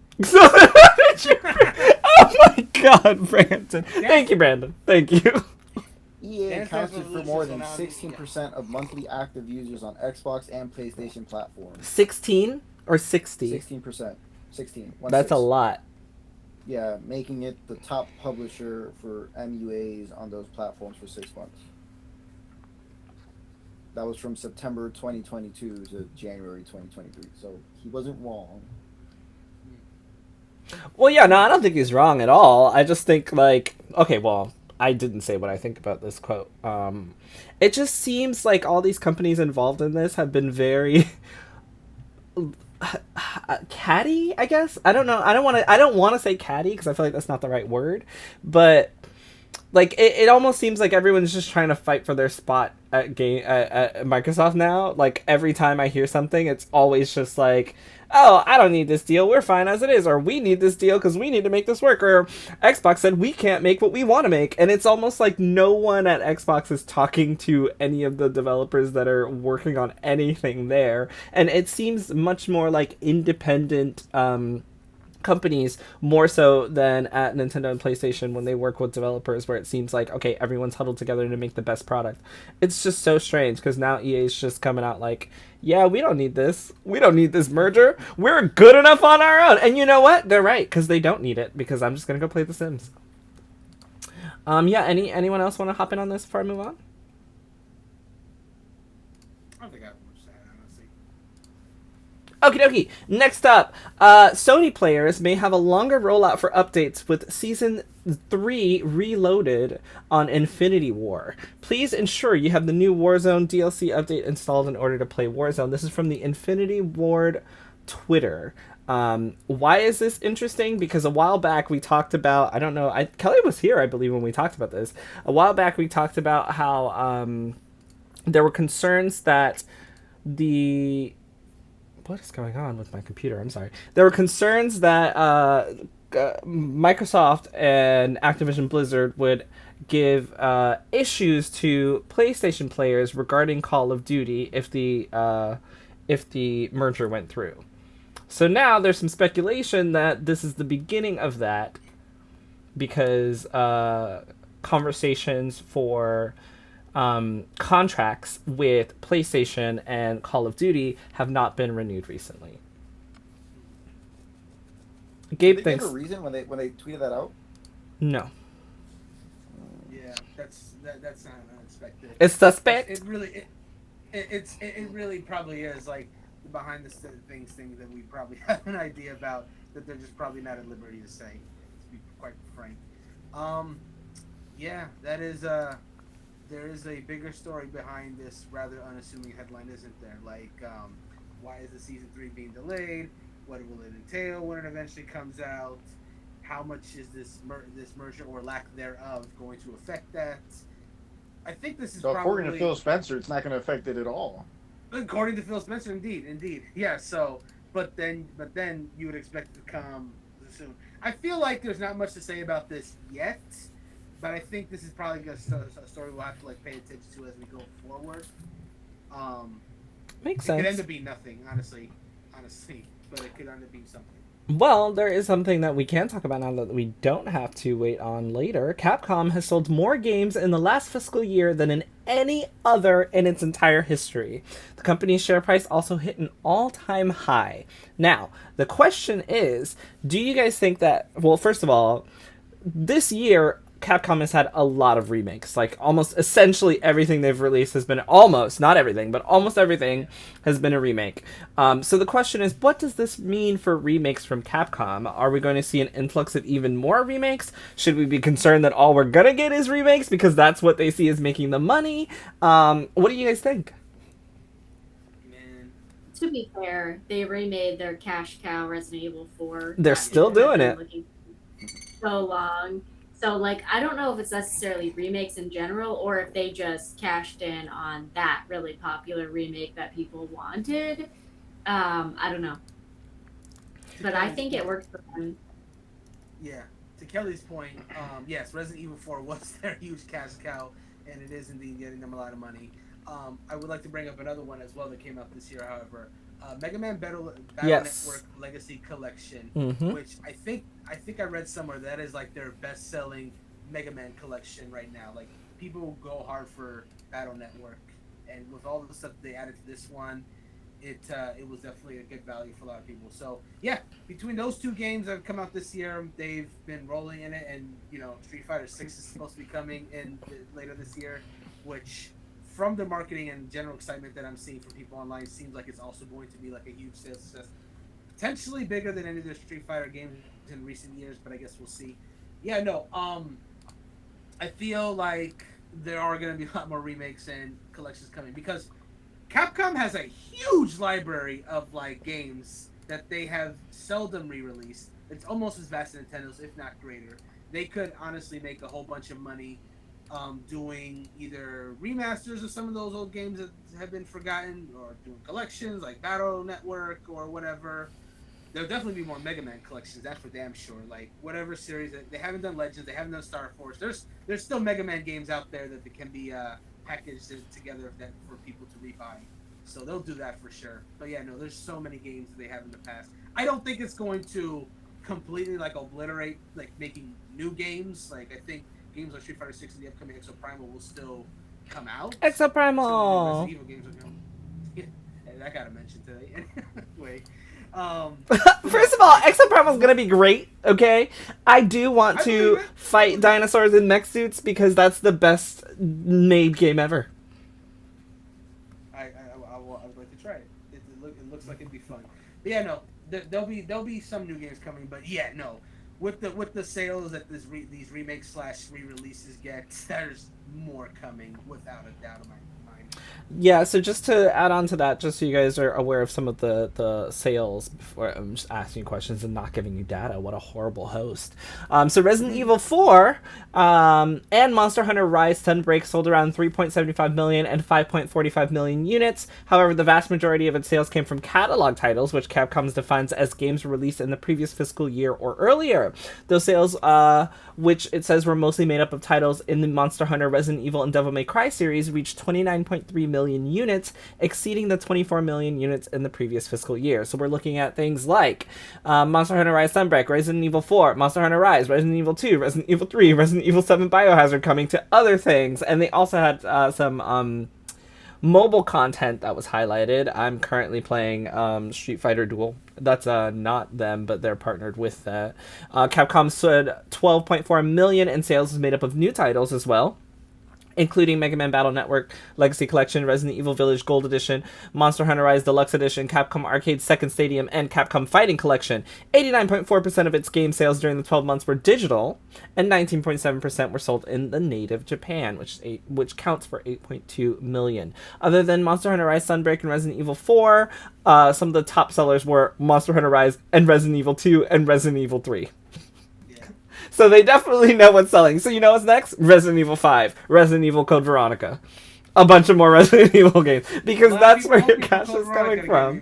Oh my God, Brandon! Thank you, Brandon. Thank you. EA accounted for more than 16% of monthly active users on Xbox and PlayStation platforms. 16 or 60? 16%. 16. That's a lot. Yeah, making it the top publisher for MUAs on those platforms for 6 months. That was from September 2022 to January 2023. So he wasn't wrong. Well, yeah, no, I don't think he's wrong at all. I just think, like, okay, well, I didn't say what I think about this quote. It just seems like all these companies involved in this have been very catty, I guess. I don't know. I don't want to say catty because I feel like that's not the right word, but like it almost seems like everyone's just trying to fight for their spot at Microsoft now. Like every time I hear something, it's always just like, oh, I don't need this deal, we're fine as it is, or we need this deal because we need to make this work, or Xbox said we can't make what we want to make. And it's almost like no one at Xbox is talking to any of the developers that are working on anything there, and it seems much more like independent companies, more so than at Nintendo and PlayStation when they work with developers, where it seems like, okay, everyone's huddled together to make the best product. It's just so strange because now EA's just coming out like, yeah, we don't need this merger, we're good enough on our own. And you know what, they're right, because they don't need it, because I'm just gonna go play The Sims. Yeah, anyone else want to hop in on this before I move on? I don't think I have much to add, honestly. Okie dokie. Next up, Sony players may have a longer rollout for updates with Season 3 Reloaded on Infinity War. Please ensure you have the new Warzone DLC update installed in order to play Warzone. This is from the Infinity Ward Twitter. Why is this interesting? Because a while back we talked about, I don't know, Kelly was here, I believe, when we talked about this. A while back we talked about how there were concerns that what is going on with my computer? I'm sorry. There were concerns that Microsoft and Activision Blizzard would give issues to PlayStation players regarding Call of Duty if the merger went through. So now there's some speculation that this is the beginning of that, because conversations for contracts with PlayStation and Call of Duty have not been renewed recently. Gabe thinks. Did they give a reason when they tweeted that out? No. Yeah, that's not unexpected. It's suspect. It really probably is like the behind the things thing that we probably have an idea about, that they're just probably not at liberty to say, to be quite frank. Yeah, that is there is a bigger story behind this rather unassuming headline, isn't there? Like, why is the Season 3 being delayed? What will it entail when it eventually comes out? How much is this merger or lack thereof going to affect that? I think this is so probably... according to Phil Spencer, it's not going to affect it at all. According to Phil Spencer, indeed. Yeah, so, but then you would expect it to come soon. I feel like there's not much to say about this yet, but I think this is probably a story we'll have to like pay attention to as we go forward. Makes sense. It could end up being nothing, honestly, but it could end up being something. Well, there is something that we can talk about now that we don't have to wait on later. Capcom has sold more games in the last fiscal year than in any other in its entire history. The company's share price also hit an all-time high. Now, the question is, do you guys think that, well, first of all, this year Capcom has had a lot of remakes. Like almost essentially everything they've released has been almost not everything, but almost everything has been a remake. So the question is, what does this mean for remakes from Capcom? Are we going to see an influx of even more remakes? Should we be concerned that all we're gonna get is remakes because that's what they see as making the money? What do you guys think? Man, To be fair, they remade their cash cow Resident Evil 4. They're that still people doing have been it. looking so long. So, like, I don't know if it's necessarily remakes in general or if they just cashed in on that really popular remake that people wanted. I don't know. But I think it worked for them. yeah. To Kelly's point, yes, Resident Evil 4 was their huge cash cow, and it is indeed getting them a lot of money. I would like to bring up another one as well that came out this year, however. Mega Man Battle Yes. Network Legacy Collection, Mm-hmm. which I read somewhere that is like their best selling Mega Man collection right now. Like people go hard for Battle Network, and with all the stuff they added to this one, it was definitely a good value for a lot of people. So yeah, between those two games that have come out this year, they've been rolling in it, and Street Fighter 6 is supposed to be coming in later this year, which from the marketing and general excitement that I'm seeing from people online, seems like it's also going to be like a huge sales success, potentially bigger than any of the Street Fighter games in recent years. But I guess we'll see. Yeah, no. I feel like there are going to be a lot more remakes and collections coming because Capcom has a huge library of like games that they have seldom re-released. It's almost as vast as Nintendo's, if not greater. They could honestly make a whole bunch of money doing either remasters of some of those old games that have been forgotten, or doing collections like Battle Network or whatever. There'll definitely be more Mega Man collections. That's for damn sure. Like whatever series they haven't done Legends, they haven't done Star Force. There's still Mega Man games out there that can be packaged together for people to rebuy. So they'll do that for sure. But yeah, no, there's so many games that they have in the past. I don't think it's going to completely like obliterate like making new games. Like I think games like Street Fighter 6 and the upcoming Exo Primal will still come out. Exo Primal. Resident Evil games will come. Yeah, I gotta mention today. Anyway. First of all, Exo Primal's gonna be great, okay? I do want to fight dinosaurs in mech suits because that's the best made game ever. I would like to try it. It looks like it'd be fun. But yeah, no, there'll be some new games coming. But yeah, no, with the sales that these remakes / re-releases get, there's more coming without a doubt in my mind. Yeah, so just to add on to that, just so you guys are aware of some of the sales, before I'm just asking you questions and not giving you data. What a horrible host. So Resident Evil 4 and Monster Hunter Rise Sunbreak sold around 3.75 million and 5.45 million units. However, the vast majority of its sales came from catalog titles, which Capcom defines as games released in the previous fiscal year or earlier. Those sales, which it says were mostly made up of titles in the Monster Hunter, Resident Evil, and Devil May Cry series, reached 29.3 million units, exceeding the 24 million units in the previous fiscal year. So we're looking at things like Monster Hunter Rise Sunbreak, Resident Evil 4, Monster Hunter Rise, Resident Evil 2, Resident Evil 3, Resident Evil 7 Biohazard coming to other things. And they also had some mobile content that was highlighted. I'm currently playing Street Fighter Duel. That's not them, but they're partnered with that. Capcom said 12.4 million in sales is made up of new titles as well, including Mega Man Battle Network Legacy Collection, Resident Evil Village Gold Edition, Monster Hunter Rise Deluxe Edition, Capcom Arcade Second Stadium, and Capcom Fighting Collection. 89.4% of its game sales during the 12 months were digital, and 19.7% were sold in the native Japan, which counts for 8.2 million. Other than Monster Hunter Rise Sunbreak and Resident Evil 4, some of the top sellers were Monster Hunter Rise and Resident Evil 2 and Resident Evil 3. So they definitely know what's selling. So you know what's next? Resident Evil 5. Resident Evil Code Veronica. A bunch of more Resident Evil games. Because that's where your cash is coming from.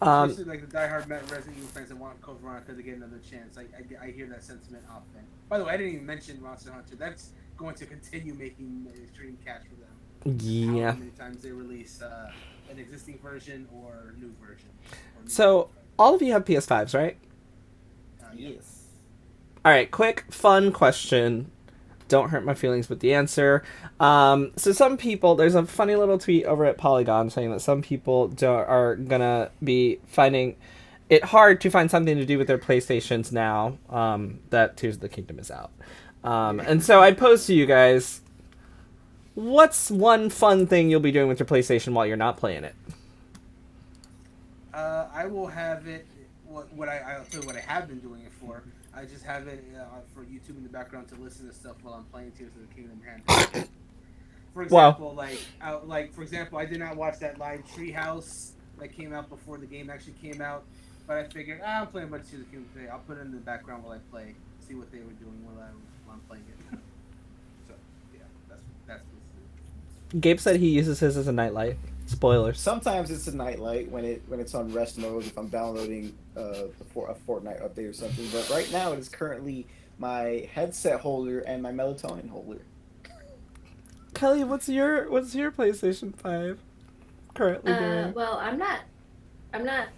Especially like the diehard Resident Evil fans that want Code Veronica to get another chance. I hear that sentiment often. By the way, I didn't even mention Monster Hunter. That's going to continue making extreme cash for them. Yeah. How many times they release an existing version or new version. So all of you have PS5s, right? Yes. All right, quick, fun question. Don't hurt my feelings with the answer. So some people, there's a funny little tweet over at Polygon saying that some people are gonna be finding it hard to find something to do with their PlayStations now that Tears of the Kingdom is out. And so I posed to you guys, what's one fun thing you'll be doing with your PlayStation while you're not playing it? I will have it. I'll tell you what I have been doing it for. I just have it for YouTube in the background to listen to stuff while I'm playing Tears of the Kingdom handheld. For example, for example, I did not watch that live Treehouse that came out before the game actually came out, but I figured I'm playing a bunch of Tears of the Kingdom today. I'll put it in the background while I play, see what they were doing while I'm playing it. So yeah, that's what's Gabe said he uses his as a nightlight. Spoilers. Sometimes it's a nightlight when it's on rest mode if I'm downloading a Fortnite update or something. But right now it is currently my headset holder and my melatonin holder. Kelly, what's your PlayStation 5 currently doing? Well, I'm not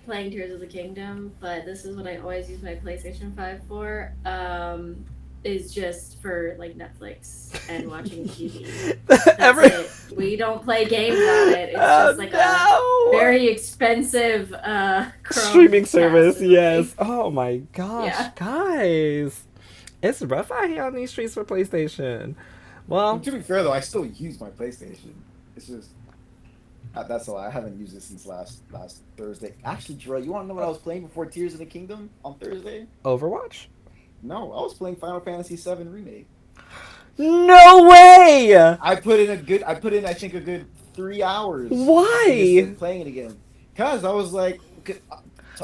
playing Tears of the Kingdom, but this is what I always use my PlayStation 5 for. Is just for like Netflix and watching TV. That's it. We don't play games on it. It's just like a very expensive streaming service. Yes. Oh my gosh, guys, it's rough out here on these streets for PlayStation. Well, to be fair though, I still use my PlayStation. It's just that's all. I haven't used it since last Thursday. Actually, Jarrell, you want to know what I was playing before Tears of the Kingdom on Thursday? Overwatch? No, I was playing Final Fantasy VII Remake. No way! I put in I think a good 3 hours. Why? Playing it again. Cause I was like,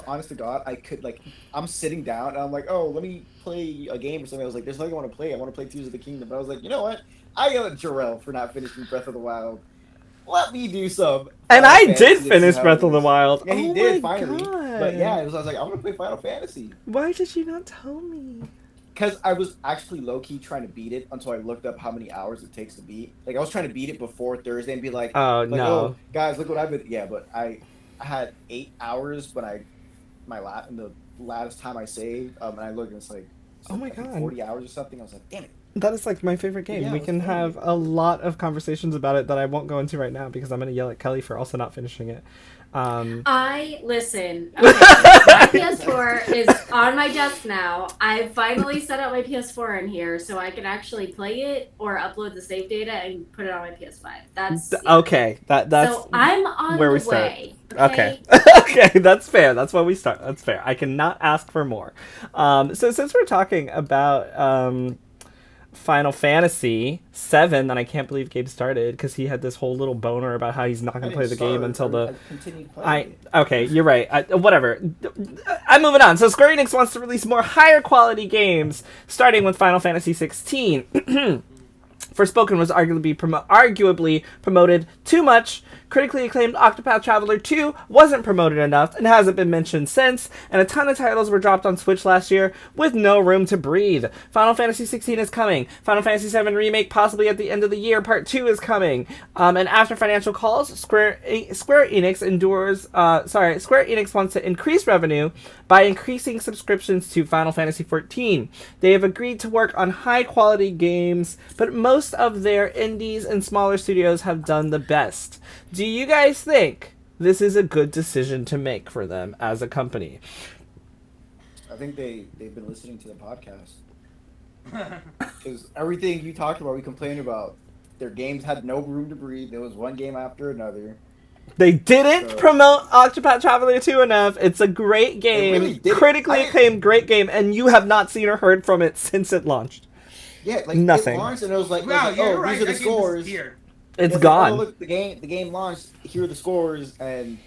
honest to God, I could I'm sitting down and I'm like, oh, let me play a game or something. I was like, there's nothing I want to play. I want to play Tears of the Kingdom. But I was like, you know what? I yell at Jarrell for not finishing Breath of the Wild. Let me do some. And I did finish Breath of the Wild. Yeah, he did finally. God. But yeah, I was like, I want to play Final Fantasy. Why did you not tell me? Because I was actually low-key trying to beat it until I looked up how many hours it takes to beat. Like, I was trying to beat it before Thursday and be like, no. Oh, guys, look what I've been... Yeah, but I had 8 hours when the last time I saved, and I looked and it's like, oh my God, 40 hours or something. I was like, damn it. That is like my favorite game. Yeah, we can have a lot of conversations about it that I won't go into right now because I'm going to yell at Kelly for also not finishing it. Listen. Okay, my PS4 is on my desk now. I finally set up my PS4 in here so I can actually play it or upload the save data and put it on my PS5. That's okay. That's so I'm on where the we start. way. Okay. Okay, that's fair. That's why we start. That's fair. I cannot ask for more. So since we're talking about Final Fantasy VII, and I can't believe Gabe started because he had this whole little boner about how he's not going to play the game until okay, you're right. Whatever. I'm moving on. So Square Enix wants to release more higher quality games, starting with Final Fantasy 16. Forspoken was arguably promoted too much. Critically acclaimed Octopath Traveler 2 wasn't promoted enough and hasn't been mentioned since, and a ton of titles were dropped on Switch last year with no room to breathe. Final Fantasy 16 is coming. Final Fantasy 7 Remake possibly at the end of the year. Part 2 is coming. And after financial calls, Square Enix wants to increase revenue by increasing subscriptions to Final Fantasy 14. They have agreed to work on high-quality games, but most of their indies and smaller studios have done the best. Do you guys think this is a good decision to make for them as a company? I think they've been listening to the podcast. Because everything you talked about, we complained about. Their games had no room to breathe. There was one game after another. They didn't promote Octopath Traveler 2 enough. It's a great game. Really critically acclaimed great game, and you have not seen or heard from it since it launched. Yeah, like nothing. It launched and it was like, wow, oh, right. These are the scores. It's gone. Like, oh, look, the game launched. Here are the scores, and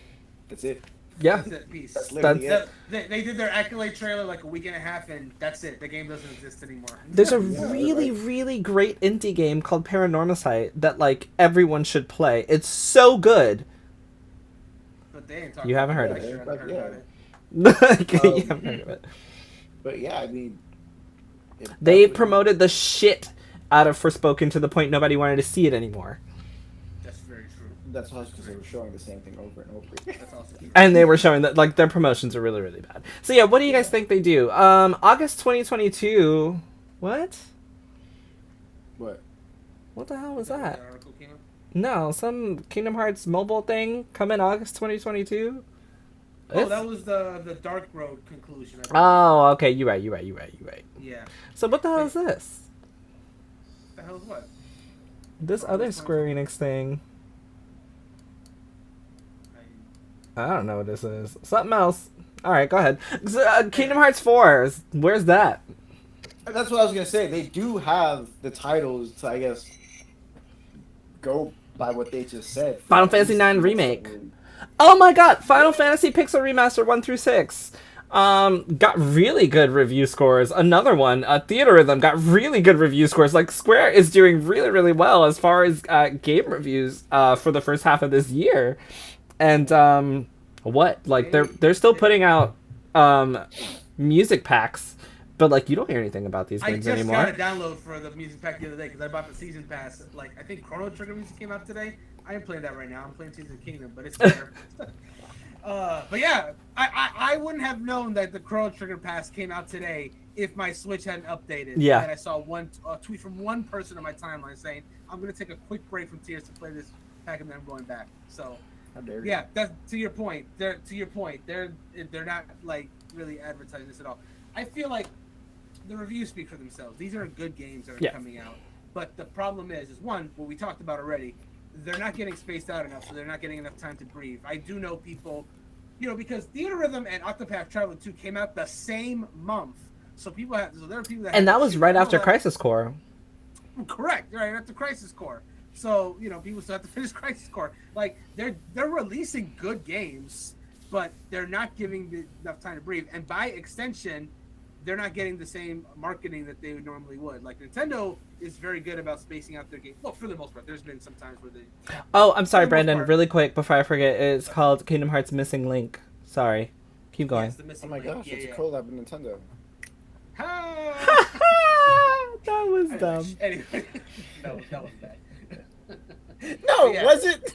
that's it. Yeah, that's it. Peace. That's literally it. They did their accolade trailer like a week and a half, and that's it. The game doesn't exist anymore. There's a really great indie game called Paranormal that like everyone should play. It's so good. But they ain't talking. You haven't heard of it. You haven't heard of it. But yeah, I mean, they promoted the shit out of Forspoken to the point nobody wanted to see it anymore. That's very true. That's also because they were showing the same thing over and over again. That's also true. And they were showing that like their promotions are really really bad. So yeah, what do you guys Yeah. think they do? August 2022. What? But What the hell was Is that what that? article came up? No, some Kingdom Hearts mobile thing coming August 2022. Oh, that was the Dark Road conclusion. I think. Oh, okay. You're right. Yeah. So what the hell is this? The hell is what? This For other August Square Enix thing. I, I don't know what this is. Something else. All right, go ahead. So, Kingdom Hearts 4. Where's that? that's what I was gonna say. They do have the titles to, I guess, go by what they just said. Final At least Fantasy IX most Remake. certainly. Oh my God! Final Fantasy Pixel Remaster 1 through 6. Got really good review scores. Another one, Theater Rhythm, got really good review scores. Like Square is doing really, really well as far as game reviews for the first half of this year. And what? Like they're still putting out music packs, but like you don't hear anything about these I games just anymore. got a download for the music pack the other day because I bought the season pass. Like I think Chrono Trigger music came out today. I ain't playing that right now. I'm playing Tears of the Kingdom, but it's there. But yeah, I wouldn't have known that the Chrono Trigger pass came out today if my Switch hadn't updated. Yeah. And I saw a tweet from one person on my timeline saying, "I'm gonna take a quick break from Tears to play this pack, and then I'm going back." So How dare you? yeah, that's to your point. They're not like really advertising this at all. I feel like the reviews speak for themselves. These are good games that are coming out. But the problem is one, what we talked about already, they're not getting spaced out enough, so they're not getting enough time to breathe. I do know people, because Theater Rhythm and Octopath Traveler 2 came out the same month. So there are people that And that was right after Crisis Core. Correct, right after Crisis Core. So, people still have to finish Crisis Core. Like, they're releasing good games, but they're not giving enough time to breathe. And by extension, they're not getting the same marketing that they normally would. Like, Nintendo is very good about spacing out their games. Well, for the most part. There's been some times where they... Oh, I'm sorry, For the most Brandon. part. Really quick before I forget, it's called Kingdom Hearts Missing Link. Sorry. Keep going. Yes, the Oh missing my link. gosh, Yeah, it's yeah. a collab with Nintendo. Ah! That was dumb. Anyway, no, that was bad. No, Yeah. was it?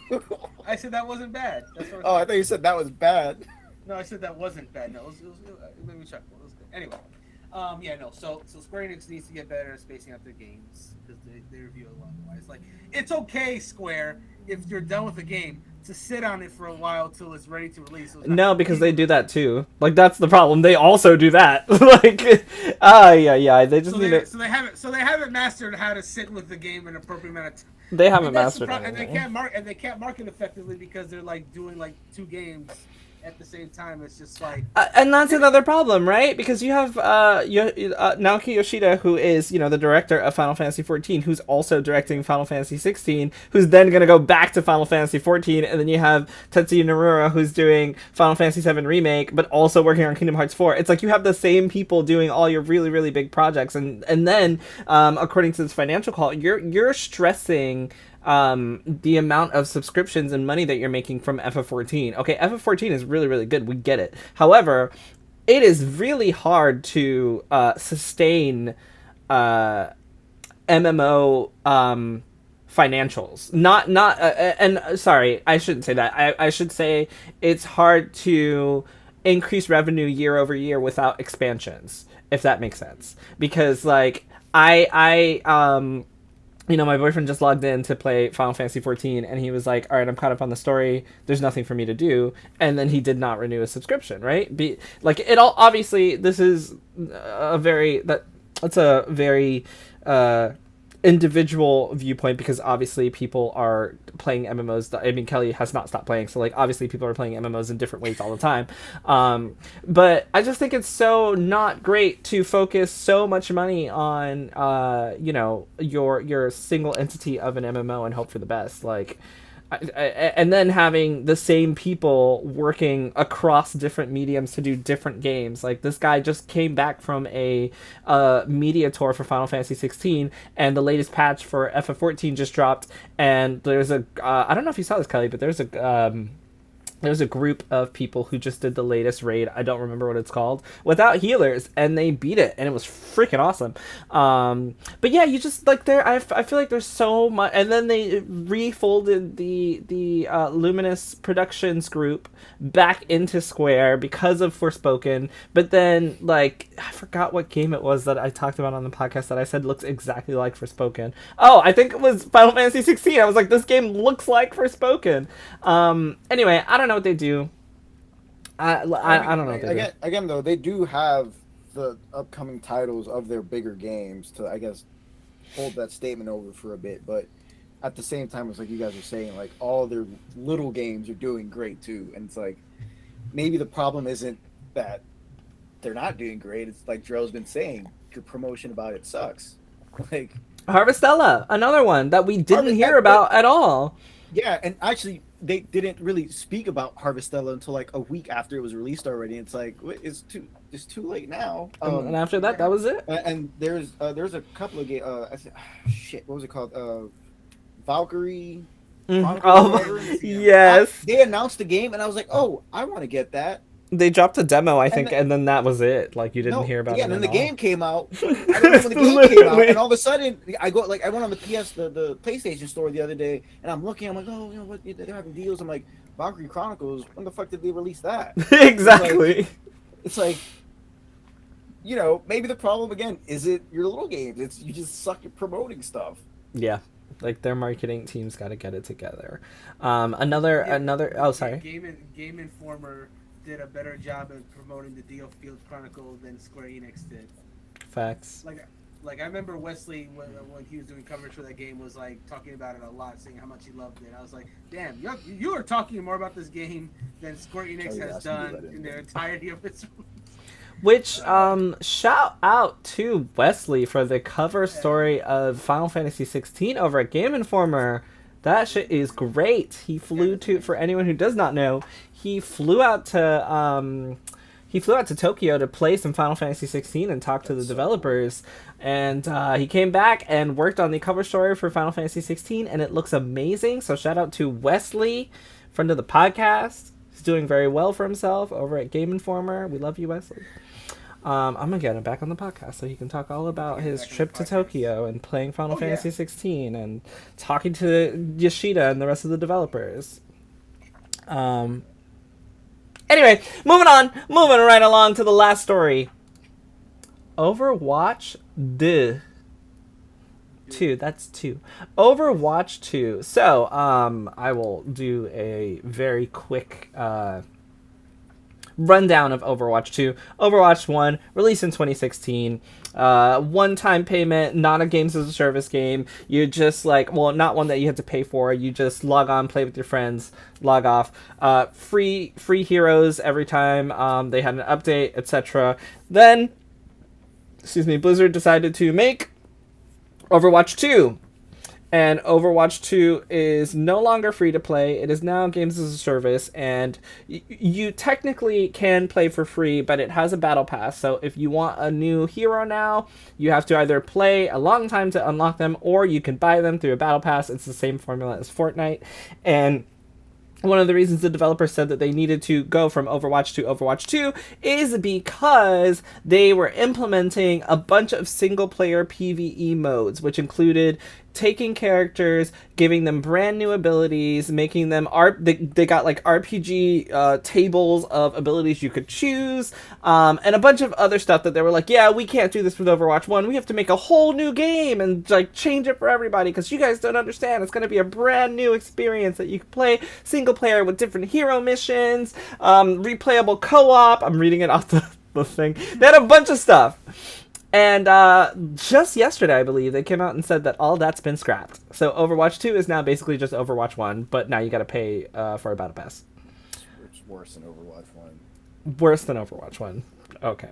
I said that wasn't bad. That's what Oh, I thought you said that was bad. No, I said that wasn't bad. No, it made me chuckle. It was good. Anyway, yeah, no. So Square Enix needs to get better at spacing out their games because they review a lot otherwise. Like, it's okay, Square, if you're done with the game, to sit on it for a while till it's ready to release. So it's not- No, because they do that too. Like that's the problem. They also do that. Like, yeah. They just So need they, to. so they haven't mastered how to sit with the game in an appropriate amount of time. They haven't And that's the mastered pro- and they anything. can't market effectively because they're like doing like two games at the same time. It's just like And that's another problem, right? Because you have Naoki Yoshida, who is the director of Final Fantasy XIV, who's also directing Final Fantasy XVI, who's then going to go back to Final Fantasy XIV, and then you have Tetsuya Nomura, who's doing Final Fantasy VII Remake, but also working on Kingdom Hearts 4. It's like you have the same people doing all your really, really big projects, and then according to this financial call, you're stressing the amount of subscriptions and money that you're making from FF14. Okay, FF14 is really, really good. We get it. However, it is really hard to sustain MMO financials. And sorry, I shouldn't say that. I should say it's hard to increase revenue year over year without expansions, if that makes sense. Because like my boyfriend just logged in to play Final Fantasy XIV, and he was like, all right, I'm caught up on the story. There's nothing for me to do. And then he did not renew his subscription, right? Obviously, this is that's a very individual viewpoint, because obviously people are playing MMOs. I mean, Kelly has not stopped playing, so like obviously people are playing MMOs in different ways all the time. But I just think it's so not great to focus so much money on your single entity of an MMO and hope for the best. Like, and then having the same people working across different mediums to do different games. Like, this guy just came back from a media tour for Final Fantasy 16, and the latest patch for FF14 just dropped, and there's I don't know if you saw this, Kelly, but there's there's a group of people who just did the latest raid. I don't remember what it's called, without healers, and they beat it, and it was freaking awesome. But yeah, you just like there. I feel like there's so much, and then they refolded the Luminous Productions group back into Square because of Forspoken. But then like I forgot what game it was that I talked about on the podcast that I said looks exactly like Forspoken. Oh, I think it was Final Fantasy 16. I was like, this game looks like Forspoken. Anyway, I don't know what they do. I don't know what they do. Again, though, they do have the upcoming titles of their bigger games to, I guess, hold that statement over for a bit. But at the same time, it's like you guys are saying, like, all their little games are doing great, too. And it's like, maybe the problem isn't that they're not doing great. It's like Drell's been saying, your promotion about it sucks. Like Harvestella, another one that we didn't hear about at all. Yeah, and actually, they didn't really speak about Harvestella until like a week after it was released already. It's like it's too late now. And after that, that was it. And there's a couple of games. Shit, what was it called? Valkyrie. Oh, yes. They announced the game, and I was like, oh, I want to get that. They dropped a demo, I think, and then that was it. Like you didn't hear about it. Yeah, and then the all. game came out. I don't know when the game came out, and all of a sudden, I went on the the PlayStation store the other day, and I'm looking. I'm like, oh, you know what? They're having deals. I'm like, Valkyrie Chronicles. When the fuck did they release that? Exactly. It's like, you know, maybe the problem again isn't your little games. It's you just suck at promoting stuff. Yeah. Like their marketing team's got to get it together. Another. Oh, sorry. Game Informer did a better job of promoting the DioField Chronicle than Square Enix did. Facts. Like I remember Wesley when he was doing coverage for that game was like talking about it a lot, saying how much he loved it. I was like, damn, you are talking more about this game than Square Enix has done in the entirety of its. Which shout out to Wesley for the cover story of Final Fantasy 16 over at Game Informer. That shit is great. He flew to, for anyone who does not know, he flew out to Tokyo to play some Final Fantasy 16 and talk to the developers. And he came back and worked on the cover story for Final Fantasy 16, and it looks amazing. So shout out to Wesley, friend of the podcast. He's doing very well for himself over at Game Informer. We love you, Wesley. I'm gonna get him back on the podcast so he can talk all about his trip to Tokyo and playing Final Fantasy 16 and talking to Yoshida and the rest of the developers. Anyway, moving right along to the last story. Overwatch 2. That's 2. Overwatch 2. So, I will do a very quick rundown of Overwatch 2. Overwatch 1, released in 2016. One-time payment, not a games as a service game. You just not one that you have to pay for. You just log on, play with your friends, log off. Free heroes every time they had an update, etc. Then, Blizzard decided to make Overwatch 2. And Overwatch 2 is no longer free to play. It is now games as a service, and you technically can play for free, but it has a battle pass. So if you want a new hero now, you have to either play a long time to unlock them, or you can buy them through a battle pass. It's the same formula as Fortnite. And one of the reasons the developer said that they needed to go from Overwatch to Overwatch 2 is because they were implementing a bunch of single-player PvE modes, which included taking characters, giving them brand new abilities, making them they got like RPG tables of abilities you could choose, and a bunch of other stuff that they were like, yeah, we can't do this with Overwatch 1. We have to make a whole new game and like change it for everybody because you guys don't understand. It's going to be a brand new experience that you can play single player with different hero missions, replayable co-op. I'm reading it off the thing. They had a bunch of stuff. And just yesterday, I believe, they came out and said that all that's been scrapped. So Overwatch 2 is now basically just Overwatch 1, but now you got to pay for a battle pass. It's worse than Overwatch 1. Worse than Overwatch 1. Okay.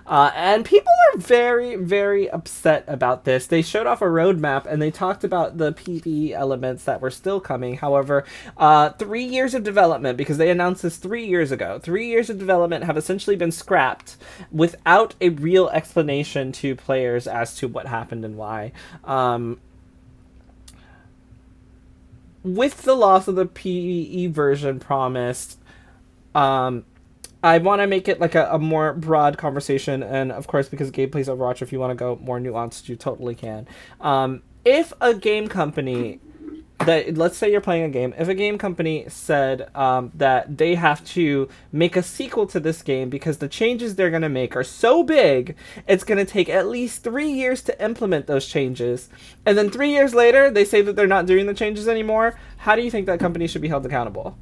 And people are very, very upset about this. They showed off a roadmap and they talked about the PvE elements that were still coming. However, 3 years of development, because they announced this 3 years ago, 3 years of development have essentially been scrapped without a real explanation to players as to what happened and why. With the loss of the PvE version promised, Um, I want to make it like a more broad conversation, and of course, because Gabe plays Overwatch, if you want to go more nuanced, you totally can. If a game company that, let's say you're playing a game, if a game company said that they have to make a sequel to this game because the changes they're going to make are so big, it's going to take at least 3 years to implement those changes, and then 3 years later they say that they're not doing the changes anymore, how do you think that company should be held accountable?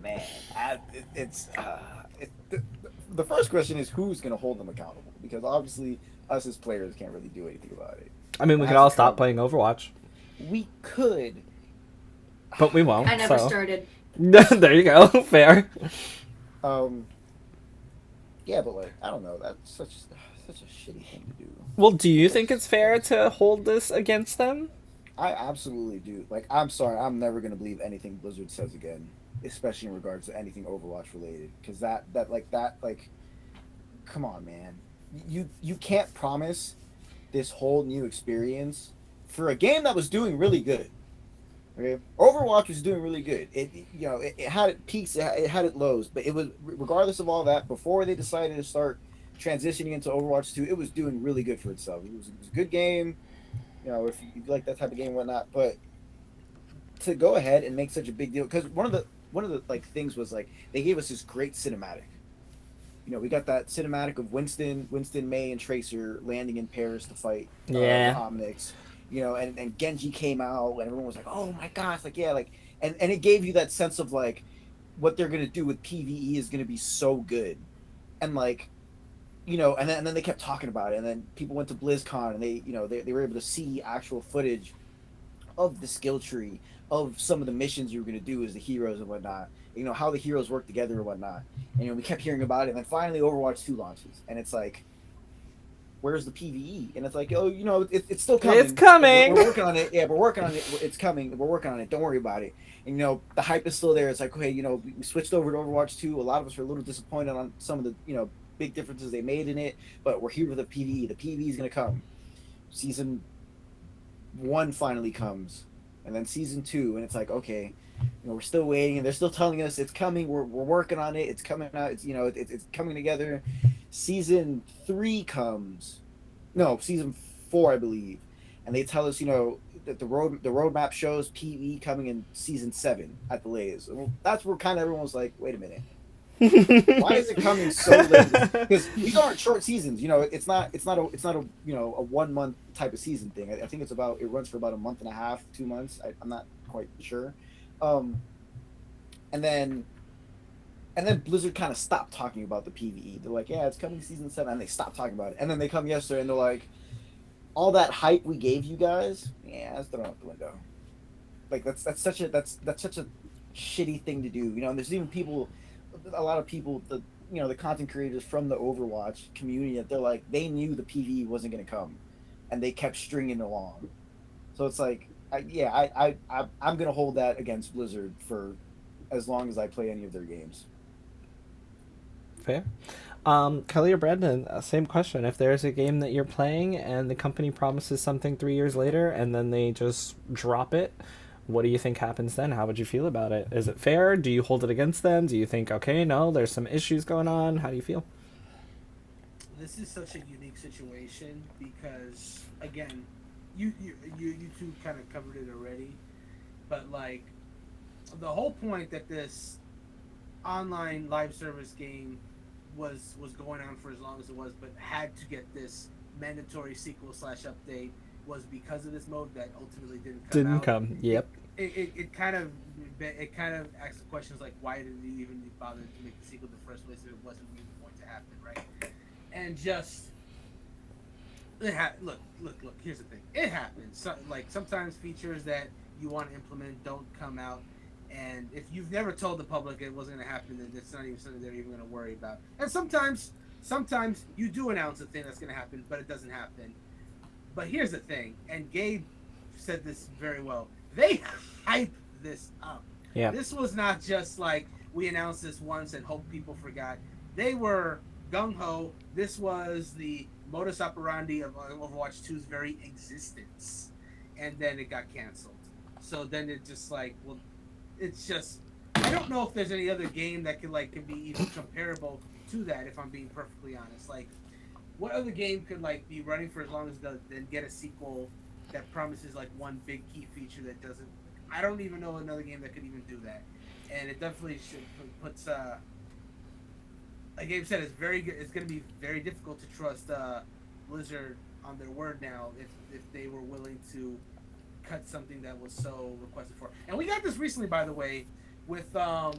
Man, the first question is who's going to hold them accountable, because obviously us as players can't really do anything about it. I mean, we could all stop playing Overwatch. We could, but we won't. I never so. started. There you go. Fair. Yeah, but like, I don't know. That's such a shitty thing to do. Well, do you think it's fair to hold this against them? I absolutely do. Like, I'm sorry, I'm never gonna believe anything Blizzard says again, especially in regards to anything Overwatch related. Because that, come on, man. You can't promise this whole new experience for a game that was doing really good. Okay, Overwatch was doing really good. It had its peaks, it had its lows, but it was, regardless of all that, before they decided to start transitioning into Overwatch 2, it was doing really good for itself. It was a good game. If you like that type of game and whatnot, but to go ahead and make such a big deal, because one of the like things was like they gave us this great cinematic. We got that cinematic of Winston, May, and Tracer landing in Paris to fight Omnix. And Genji came out, and everyone was like, "Oh my gosh!" Like, yeah, like, and it gave you that sense of like what they're gonna do with PVE is gonna be so good, and like, and then they kept talking about it, and then people went to BlizzCon, and they were able to see actual footage of the skill tree, of some of the missions you were going to do as the heroes and whatnot, how the heroes work together and whatnot, and we kept hearing about it, and then finally Overwatch 2 launches, and it's like, where's the PvE? And it's like, oh, it's still coming. It's coming. We're working on it. Yeah, we're working on it. It's coming. We're working on it. Don't worry about it. And the hype is still there. It's like, okay, we switched over to Overwatch 2. A lot of us were a little disappointed on some of the big differences they made in it, but we're here with the PvE. The PvE is going to come. Season 1 finally comes, and then Season 2, and it's like, okay, we're still waiting, and they're still telling us it's coming. We're working on it. It's coming out. It's it's coming together. Season 3 comes. No, Season 4, I believe, and they tell us that the roadmap shows PvE coming in Season 7 at the latest. That's where kind of everyone was like, wait a minute. Why is it coming so late? Because these aren't short seasons. It's not a 1 month type of season thing. I think it runs for about a month and a half, 2 months. I'm not quite sure. And then Blizzard kind of stopped talking about the PvE. They're like, yeah, it's coming Season 7, and they stopped talking about it. And then they come yesterday and they're like, all that hype we gave you guys, yeah, that's thrown out the window. Like that's such a shitty thing to do. And there's even a lot of people, the content creators from the Overwatch community, that they're like, they knew the PvE wasn't going to come, and they kept stringing along. So it's like, I'm going to hold that against Blizzard for as long as I play any of their games. Fair. Kelly or Brandon, same question. If there's a game that you're playing and the company promises something 3 years later and then they just drop it, what do you think happens then? How would you feel about it? Is it fair? Do you hold it against them? Do you think, okay, no, there's some issues going on? How do you feel? This is such a unique situation because, again, you two kind of covered it already, but like the whole point that this online live service game was going on for as long as it was, but had to get this mandatory sequel / update, was because of this mode that ultimately didn't come. Yep. It kind of asks the questions like, why did he even bother to make the sequel in the first place if it wasn't even going to happen, right? And just look. Here's the thing. It happens. So, like, sometimes features that you want to implement don't come out, and if you've never told the public it wasn't going to happen, then it's not even something they're even going to worry about. And sometimes you do announce a thing that's going to happen, but it doesn't happen. But here's the thing, and Gabe said this very well. They hype this up. Yeah. This was not just like we announced this once and hope people forgot. They were gung-ho. This was the modus operandi of Overwatch 2's very existence. And then it got canceled. So then it's just like, well, it's just I don't know if there's any other game that could be even comparable to that. If I'm being perfectly honest, like what other game could like be running for as long as then get a sequel that promises like one big key feature that doesn't? I don't even know another game that could even do that, and it definitely puts like Gabe said, it's very good. It's going to be very difficult to trust Blizzard on their word now if they were willing to cut something that was so requested for. And we got this recently, by the way, with not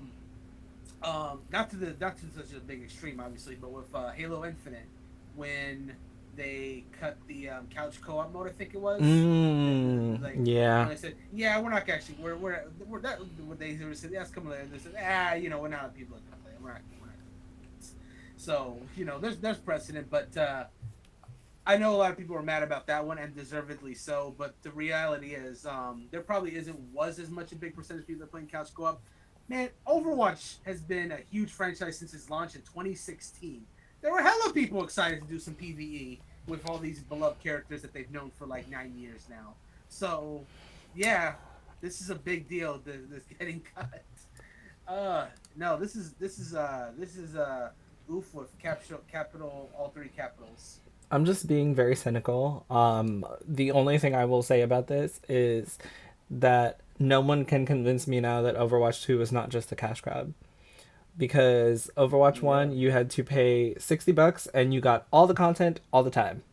to such a big extreme, obviously, but with Halo Infinite, when they cut the couch co-op mode, I think it was. Yeah. When they said, yeah, we're not actually we're that. When they said, yeah, it's coming later. They said, we're not people that play. We're not. So there's precedent, but I know a lot of people are mad about that one, and deservedly so. But the reality is, there probably was as much a big percentage of people that are playing couch co-op. Man, Overwatch has been a huge franchise since its launch in 2016. There were hella people excited to do some PvE with all these beloved characters that they've known for like 9 years now. So, yeah, this is a big deal. This getting cut. No, this is oof with capital all three capitals. I'm just being very cynical. The only thing I will say about this is that no one can convince me now that Overwatch 2 is not just a cash grab. Because Overwatch 1, you had to pay $60 and you got all the content all the time.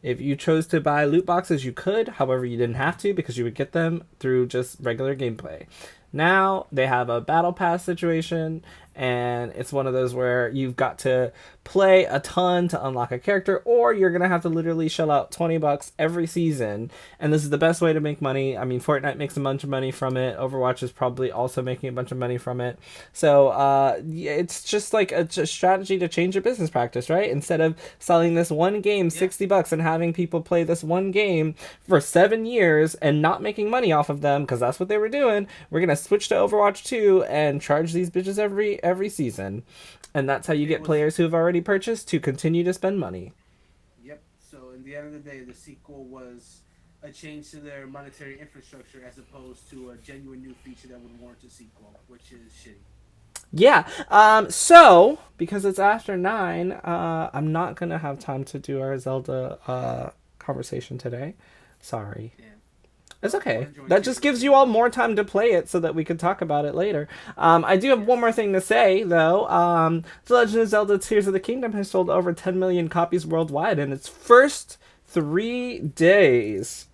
If you chose to buy loot boxes, you could. However, you didn't have to because you would get them through just regular gameplay. Now they have a battle pass situation, and it's one of those where you've got to play a ton to unlock a character, or you're gonna have to literally shell out $20 every season. And this is the best way to make money. I mean, Fortnite makes a bunch of money from it. Overwatch is probably also making a bunch of money from it. So it's just like a strategy to change your business practice, right? Instead of selling this one game $60 and having people play this one game for 7 years and not making money off of them, because that's what they were doing, we're gonna switch to Overwatch 2 and charge these bitches every season. And that's how you get players who have already purchased to continue to spend money. Yep. So in the end of the day, the sequel was a change to their monetary infrastructure as opposed to a genuine new feature that would warrant a sequel, which is shitty. Yeah. So because it's after 9, I'm not gonna have time to do our Zelda conversation today. Sorry. Yeah. It's okay. That just gives you all more time to play it so that we can talk about it later. I do have one more thing to say, though. The Legend of Zelda Tears of the Kingdom has sold over 10 million copies worldwide in its first 3 days.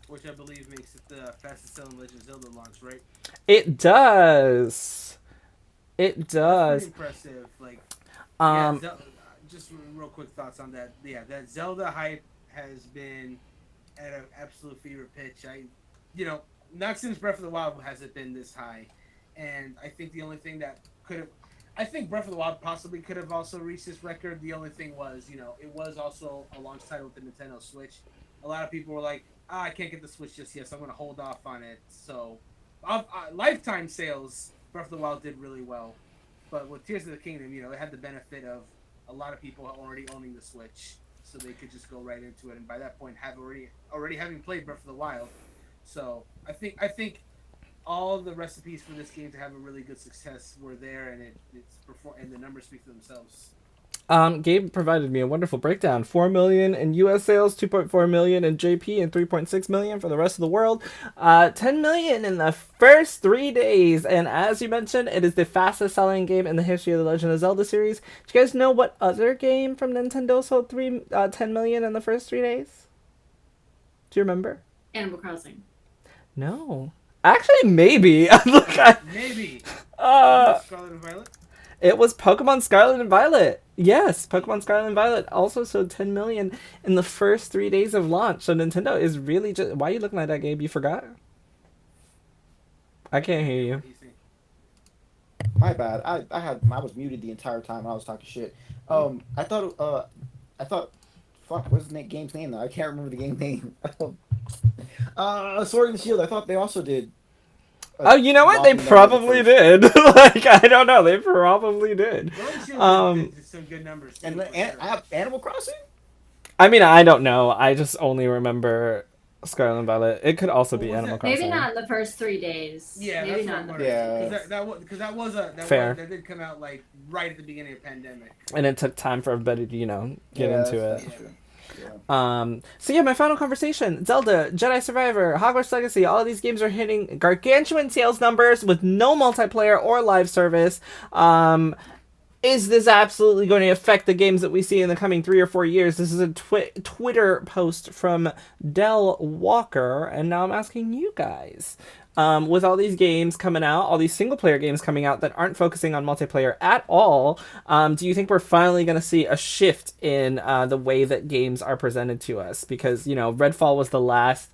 Which I believe makes it the fastest selling Legend of Zelda launch, right? It does. It does. That's pretty impressive. Like, just real quick thoughts on that. Yeah, that Zelda hype has been at an absolute fever pitch. Not since Breath of the Wild has it been this high, and I think the only thing that I think Breath of the Wild possibly could have also reached this record. The only thing was, it was also a launch title with the Nintendo Switch. A lot of people were like, I can't get the Switch just yet, so I'm going to hold off on it. So, lifetime sales, Breath of the Wild did really well, but with Tears of the Kingdom, it had the benefit of a lot of people already owning the Switch. So they could just go right into it, and by that point, have already having played Breath of the Wild. So I think all the recipes for this game to have a really good success were there, and and the numbers speak for themselves. Gabe provided me a wonderful breakdown. 4 million in US sales, 2.4 million in JP, and 3.6 million for the rest of the world. 10 million in the first 3 days. And as you mentioned, it is the fastest selling game in the history of the Legend of Zelda series. Do you guys know what other game from Nintendo sold 10 million in the first 3 days? Do you remember? Animal Crossing. No. Actually, maybe. Maybe. Scarlet and Violet? It was Pokemon Scarlet and Violet. Yes, Pokemon Scarlet and Violet also sold 10 million in the first 3 days of launch. So Nintendo is really just... Why are you looking like that, Gabe? You forgot? I can't hear you. My bad. I was muted the entire time. I was talking shit. I thought, fuck, what's the game's name though? I can't remember the game name. Sword and Shield. I thought they also did. Oh, you know what? They probably did. I don't know. They probably did. Some good numbers. And Animal Crossing? I mean, I don't know. I just only remember Scarlet and Violet. It could also What be was Animal that? Maybe Crossing. not in the first 3 days. Yeah, Maybe that's what not I'm in the wondering. first Yeah. Because that was Fair. that did come out like right at the beginning of the pandemic. And it took time for everybody to, get Yeah, into that's it. true. Yeah. So yeah, my final conversation: Zelda, Jedi Survivor, Hogwarts Legacy. All of these games are hitting gargantuan sales numbers with no multiplayer or live service. Is this absolutely going to affect the games that we see in the coming 3 or 4 years? This is a Twitter post from Del Walker, and now I'm asking you guys. With all these games coming out, all these single player games coming out that aren't focusing on multiplayer at all, do you think we're finally going to see a shift in the way that games are presented to us? Because, Redfall was the last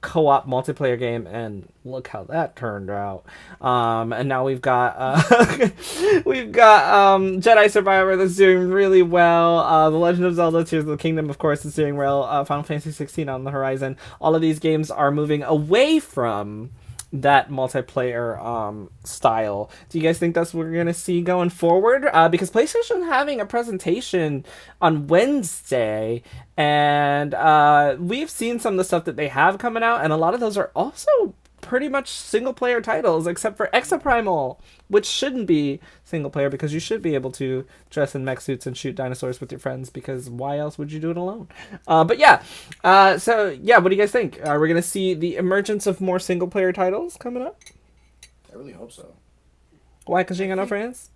co-op multiplayer game, and look how that turned out. And now we've got Jedi Survivor that's doing really well. The Legend of Zelda Tears of the Kingdom, of course, is doing well. Final Fantasy 16 on the horizon. All of these games are moving away from that multiplayer style. Do you guys think that's what we're gonna see going forward? Because PlayStation having a presentation on Wednesday, and we've seen some of the stuff that they have coming out, and a lot of those are also pretty much single player titles, except for Exoprimal, which shouldn't be single player because you should be able to dress in mech suits and shoot dinosaurs with your friends, because why else would you do it alone? But yeah, so yeah, what do you guys think? Are we gonna see the emergence of more single player titles coming up? I really hope so. Why? Because you ain't got no friends?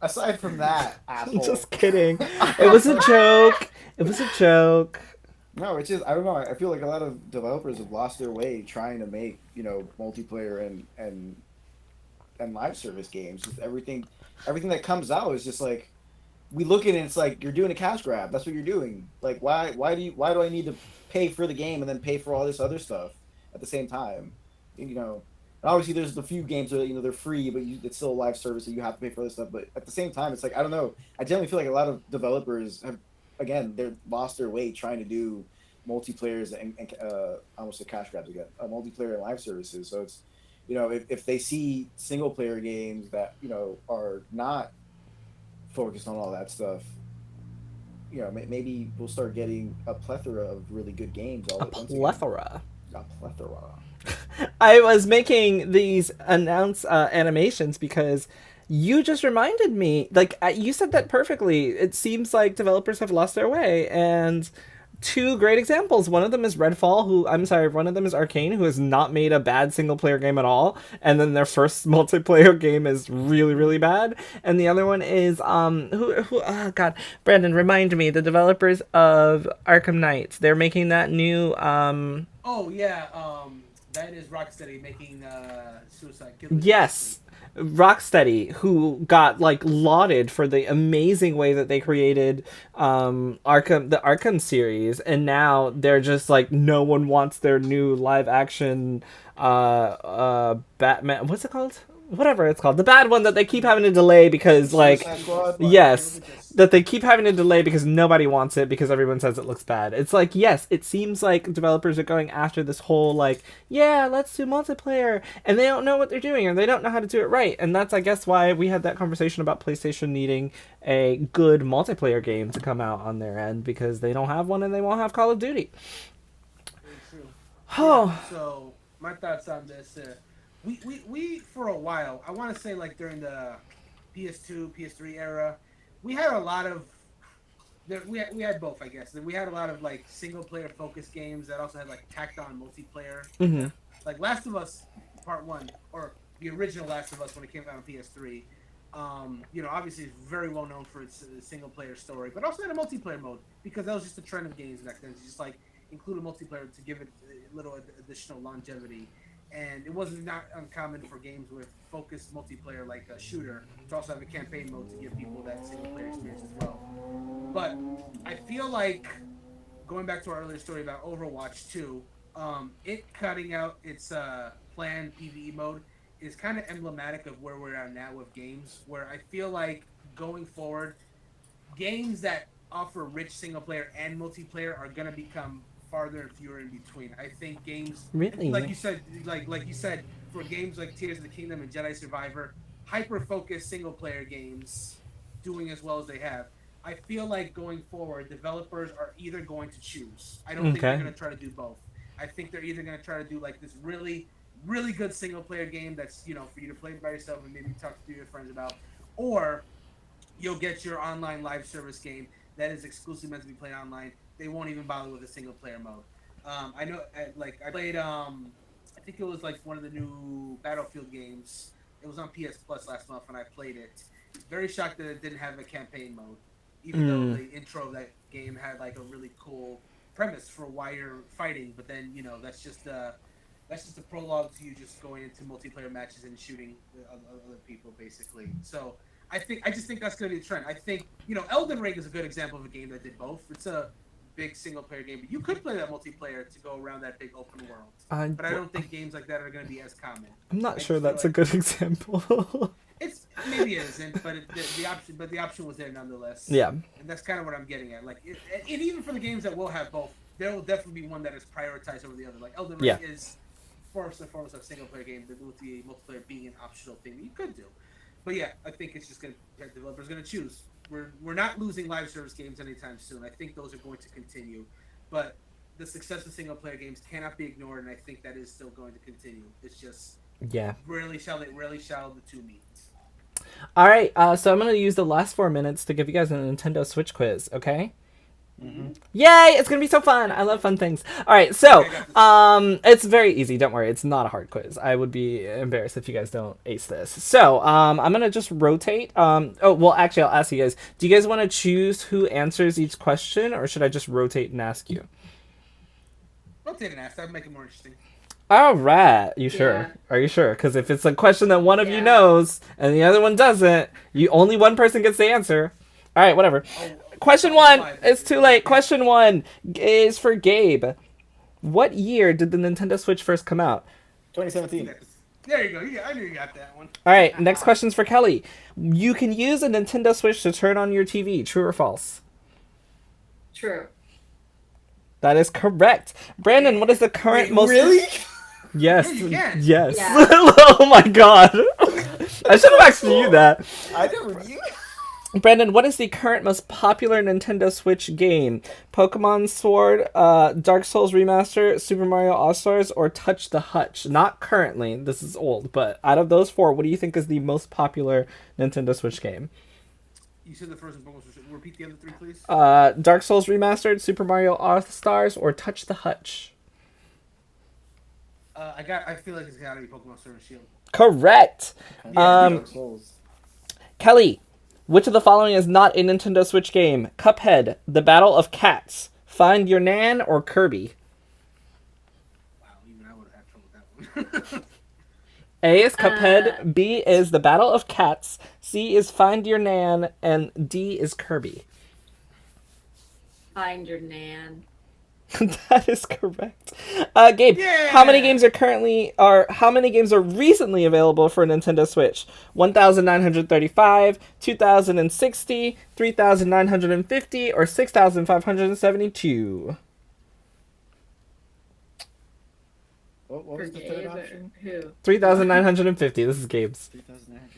Aside from that, asshole. Just kidding. It was a joke. It was a joke. No, it's just I don't know. I feel like a lot of developers have lost their way trying to make multiplayer and live service games. Just everything that comes out is just like we look at it. It's like you're doing a cash grab. That's what you're doing. Like why do I need to pay for the game and then pay for all this other stuff at the same time? And obviously there's the few games that they're free, but it's still a live service, so you have to pay for other stuff. But at the same time, it's like I don't know. I generally feel like a lot of developers have they're lost their way trying to do multiplayers and almost a cash grabs again, multiplayer and live services. So it's if they see single player games that are not focused on all that stuff, maybe we'll start getting a plethora of really good games all at once again. Plethora. A plethora. I was making these animations because you just reminded me, like, you said that perfectly. It seems like developers have lost their way, and two great examples. One of them is Redfall, one of them is Arcane, who has not made a bad single player game at all, and then their first multiplayer game is really, really bad. And the other one is oh god, Brandon, remind me, the developers of Arkham Knights. They're making that new Oh yeah, that is Rocksteady making Suicide Killers. Yes, Rocksteady, who got lauded for the amazing way that they created the Arkham series, and now they're just no one wants their new live action Batman. What's it called? Whatever it's called, the bad one that they keep having to delay because yes, that they keep having to delay because nobody wants it because everyone says it looks bad. It's yes, it seems like developers are going after this whole yeah, let's do multiplayer, and they don't know what they're doing, or they don't know how to do it right. And that's, I guess, why we had that conversation about PlayStation needing a good multiplayer game to come out on their end, because they don't have one and they won't have Call of Duty. Very true. Oh. Yeah, so my thoughts on this. We for a while, I want to say during the PS2, PS3 era, we had a lot of we had both, I guess. We had a lot of single player focused games that also had tacked on multiplayer. Mm-hmm. Like Last of Us Part 1, or the original Last of Us when it came out on PS3. Obviously it's very well known for its single player story, but also had a multiplayer mode, because that was just the trend of games back then. It's just include a multiplayer to give it a little additional longevity. And it wasn't not uncommon for games with focused multiplayer like a shooter to also have a campaign mode to give people that single player experience as well. But I feel like, going back to our earlier story about Overwatch 2, it cutting out its planned PvE mode is kind of emblematic of where we're at now with games, where I feel like going forward, games that offer rich single player and multiplayer are going to become farther and fewer in between. I think games, really, like you said, for games like Tears of the Kingdom and Jedi Survivor, hyper focused single player games doing as well as they have, I feel like going forward, developers are either going to choose. I don't think they're Okay. going to try to do both. I think they're either going to try to do like this really, really good single player game that's for you to play by yourself and maybe talk to your friends about, or you'll get your online live service game that is exclusively meant to be played online. They won't even bother with a single player mode. I know, like I played. I think it was like one of the new Battlefield games. It was on PS Plus last month, and I played it. Very shocked that it didn't have a campaign mode, even though Mm. the intro of that game had like a really cool premise for why you're fighting. But then that's just a prologue to you just going into multiplayer matches and shooting other people, basically. So I just think that's going to be the trend. I think Elden Ring is a good example of a game that did both. It's a big single player game, but you could play that multiplayer to go around that big open world. But I don't think games like that are going to be as common. I'm not I sure just feel that's a like good example. it's maybe it isn't, but the option was there nonetheless. Yeah. And that's kind of what I'm getting at. Like, and even for the games that will have both, there will definitely be one that is prioritized over the other. Like Elden Ring Yeah. is first and foremost a single player game, with the multiplayer being an optional thing that you could do. But yeah, I think it's just developers going to choose. We're not losing live service games anytime soon. I think those are going to continue, but the success of single player games cannot be ignored, and I think that is still going to continue. It's just Yeah. rarely shall the two meet. All right. So I'm gonna use the last 4 minutes to give you guys a Nintendo Switch quiz. Okay. Mm-hmm. Yay! It's gonna be so fun. I love fun things. All right, so it's very easy. Don't worry, it's not a hard quiz. I would be embarrassed if you guys don't ace this. So I'm gonna just rotate. Oh well, actually, I'll ask you guys. Do you guys want to choose who answers each question, or should I just rotate and ask you? Rotate and ask. That would make it more interesting. All right, you sure? Yeah. Are you sure? Because if it's a question that one of you Yeah. knows and the other one doesn't, you only one person gets the answer. All right, whatever. Question one. It's too late. Question one is for Gabe. What year did the Nintendo Switch first come out? 2017. There you go. I knew you got that one. All right, next question's for Kelly. You can use a Nintendo Switch to turn on your TV. True or false? True. That is correct. Brandon, what is the current most... Really? Yes. Yeah, you can. Yes. Yeah. Oh my god. I should have asked you that. I never knew. Brandon, what is the current most popular Nintendo Switch game? Pokemon Sword, Dark Souls Remaster, Super Mario All-Stars, or Touch the Hutch? Not currently. This is old, but out of those four, what do you think is the most popular Nintendo Switch game? You said the first one. Repeat the other three, please. Dark Souls Remastered, Super Mario All-Stars, or Touch the Hutch? I feel like it's got to be Pokemon Sword and Shield. Correct. Yeah, Kelly, which of the following is not a Nintendo Switch game? Cuphead, The Battle of Cats, Find Your Nan, or Kirby? Wow, even I would have had trouble with that one. A is Cuphead, B is The Battle of Cats, C is Find Your Nan, and D is Kirby. Find your nan. That is correct. Gabe, Yeah! how many games are recently available for Nintendo Switch? 1,935, 2,060, 3,950, or 6,572? What was the For third Gabe or option? who? 3,950. This is Gabe's. 3,900.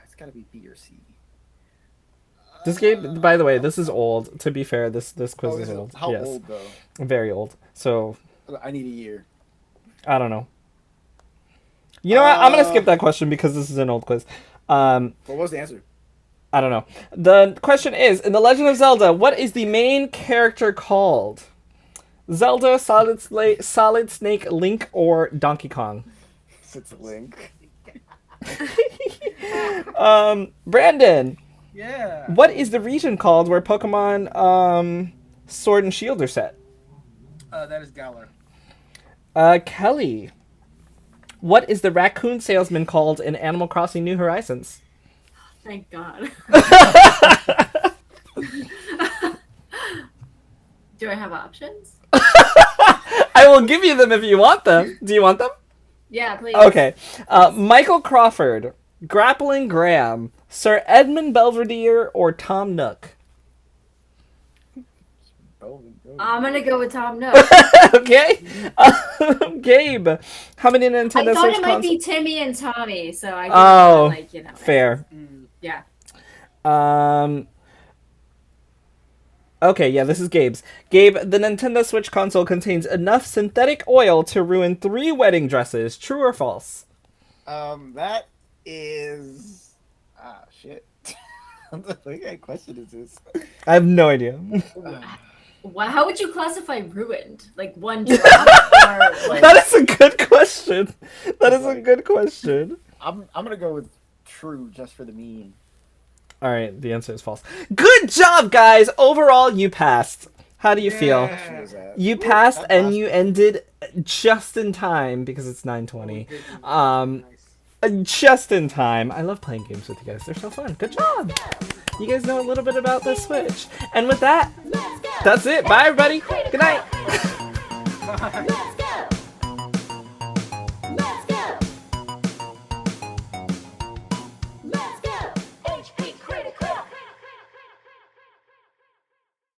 It's got to be B or C. This game, by the way, this is old. To be fair, this quiz Oh, is is it? old. How Yes, old though? very old. So I need a year. I don't know. You know what? I'm gonna skip that question because this is an old quiz. What was the answer? I don't know. The question is, in The Legend of Zelda, what is the main character called? Zelda, Solid Snake, Link, or Donkey Kong? It's a Link. Brandon, Yeah. what is the region called where Pokemon Sword and Shield are set? That is Galar. Kelly, what is the raccoon salesman called in Animal Crossing New Horizons? Thank God. Do I have options? I will give you them if you want them. Do you want them? Yeah, please. Okay. Michael Crawford, Grappling Graham, Sir Edmund Belvedere, or Tom Nook? I'm gonna go with Tom Nook. Okay. Gabe, how many I Nintendo thought Switch it might be consoles? Timmy and Tommy, so I didn't Oh, wanna, fair. Mm. Yeah. Okay, yeah, this is Gabe's. Gabe, the Nintendo Switch console contains enough synthetic oil to ruin 3 wedding dresses. True or false? That is shit. What kind of question is this? I have no idea. Wow, how would you classify ruined? Like one drop? Or like... That is a good question. That is a good question. I'm gonna go with true just for the meme. All right, the answer is false. Good job, guys. Overall, you passed. How do you feel? You passed and you ended just in time because it's 9:20. Just in time. I love playing games with you guys. They're so fun. Good job. You guys know a little bit about the Switch. And with that, that's it. Bye, everybody. Good night.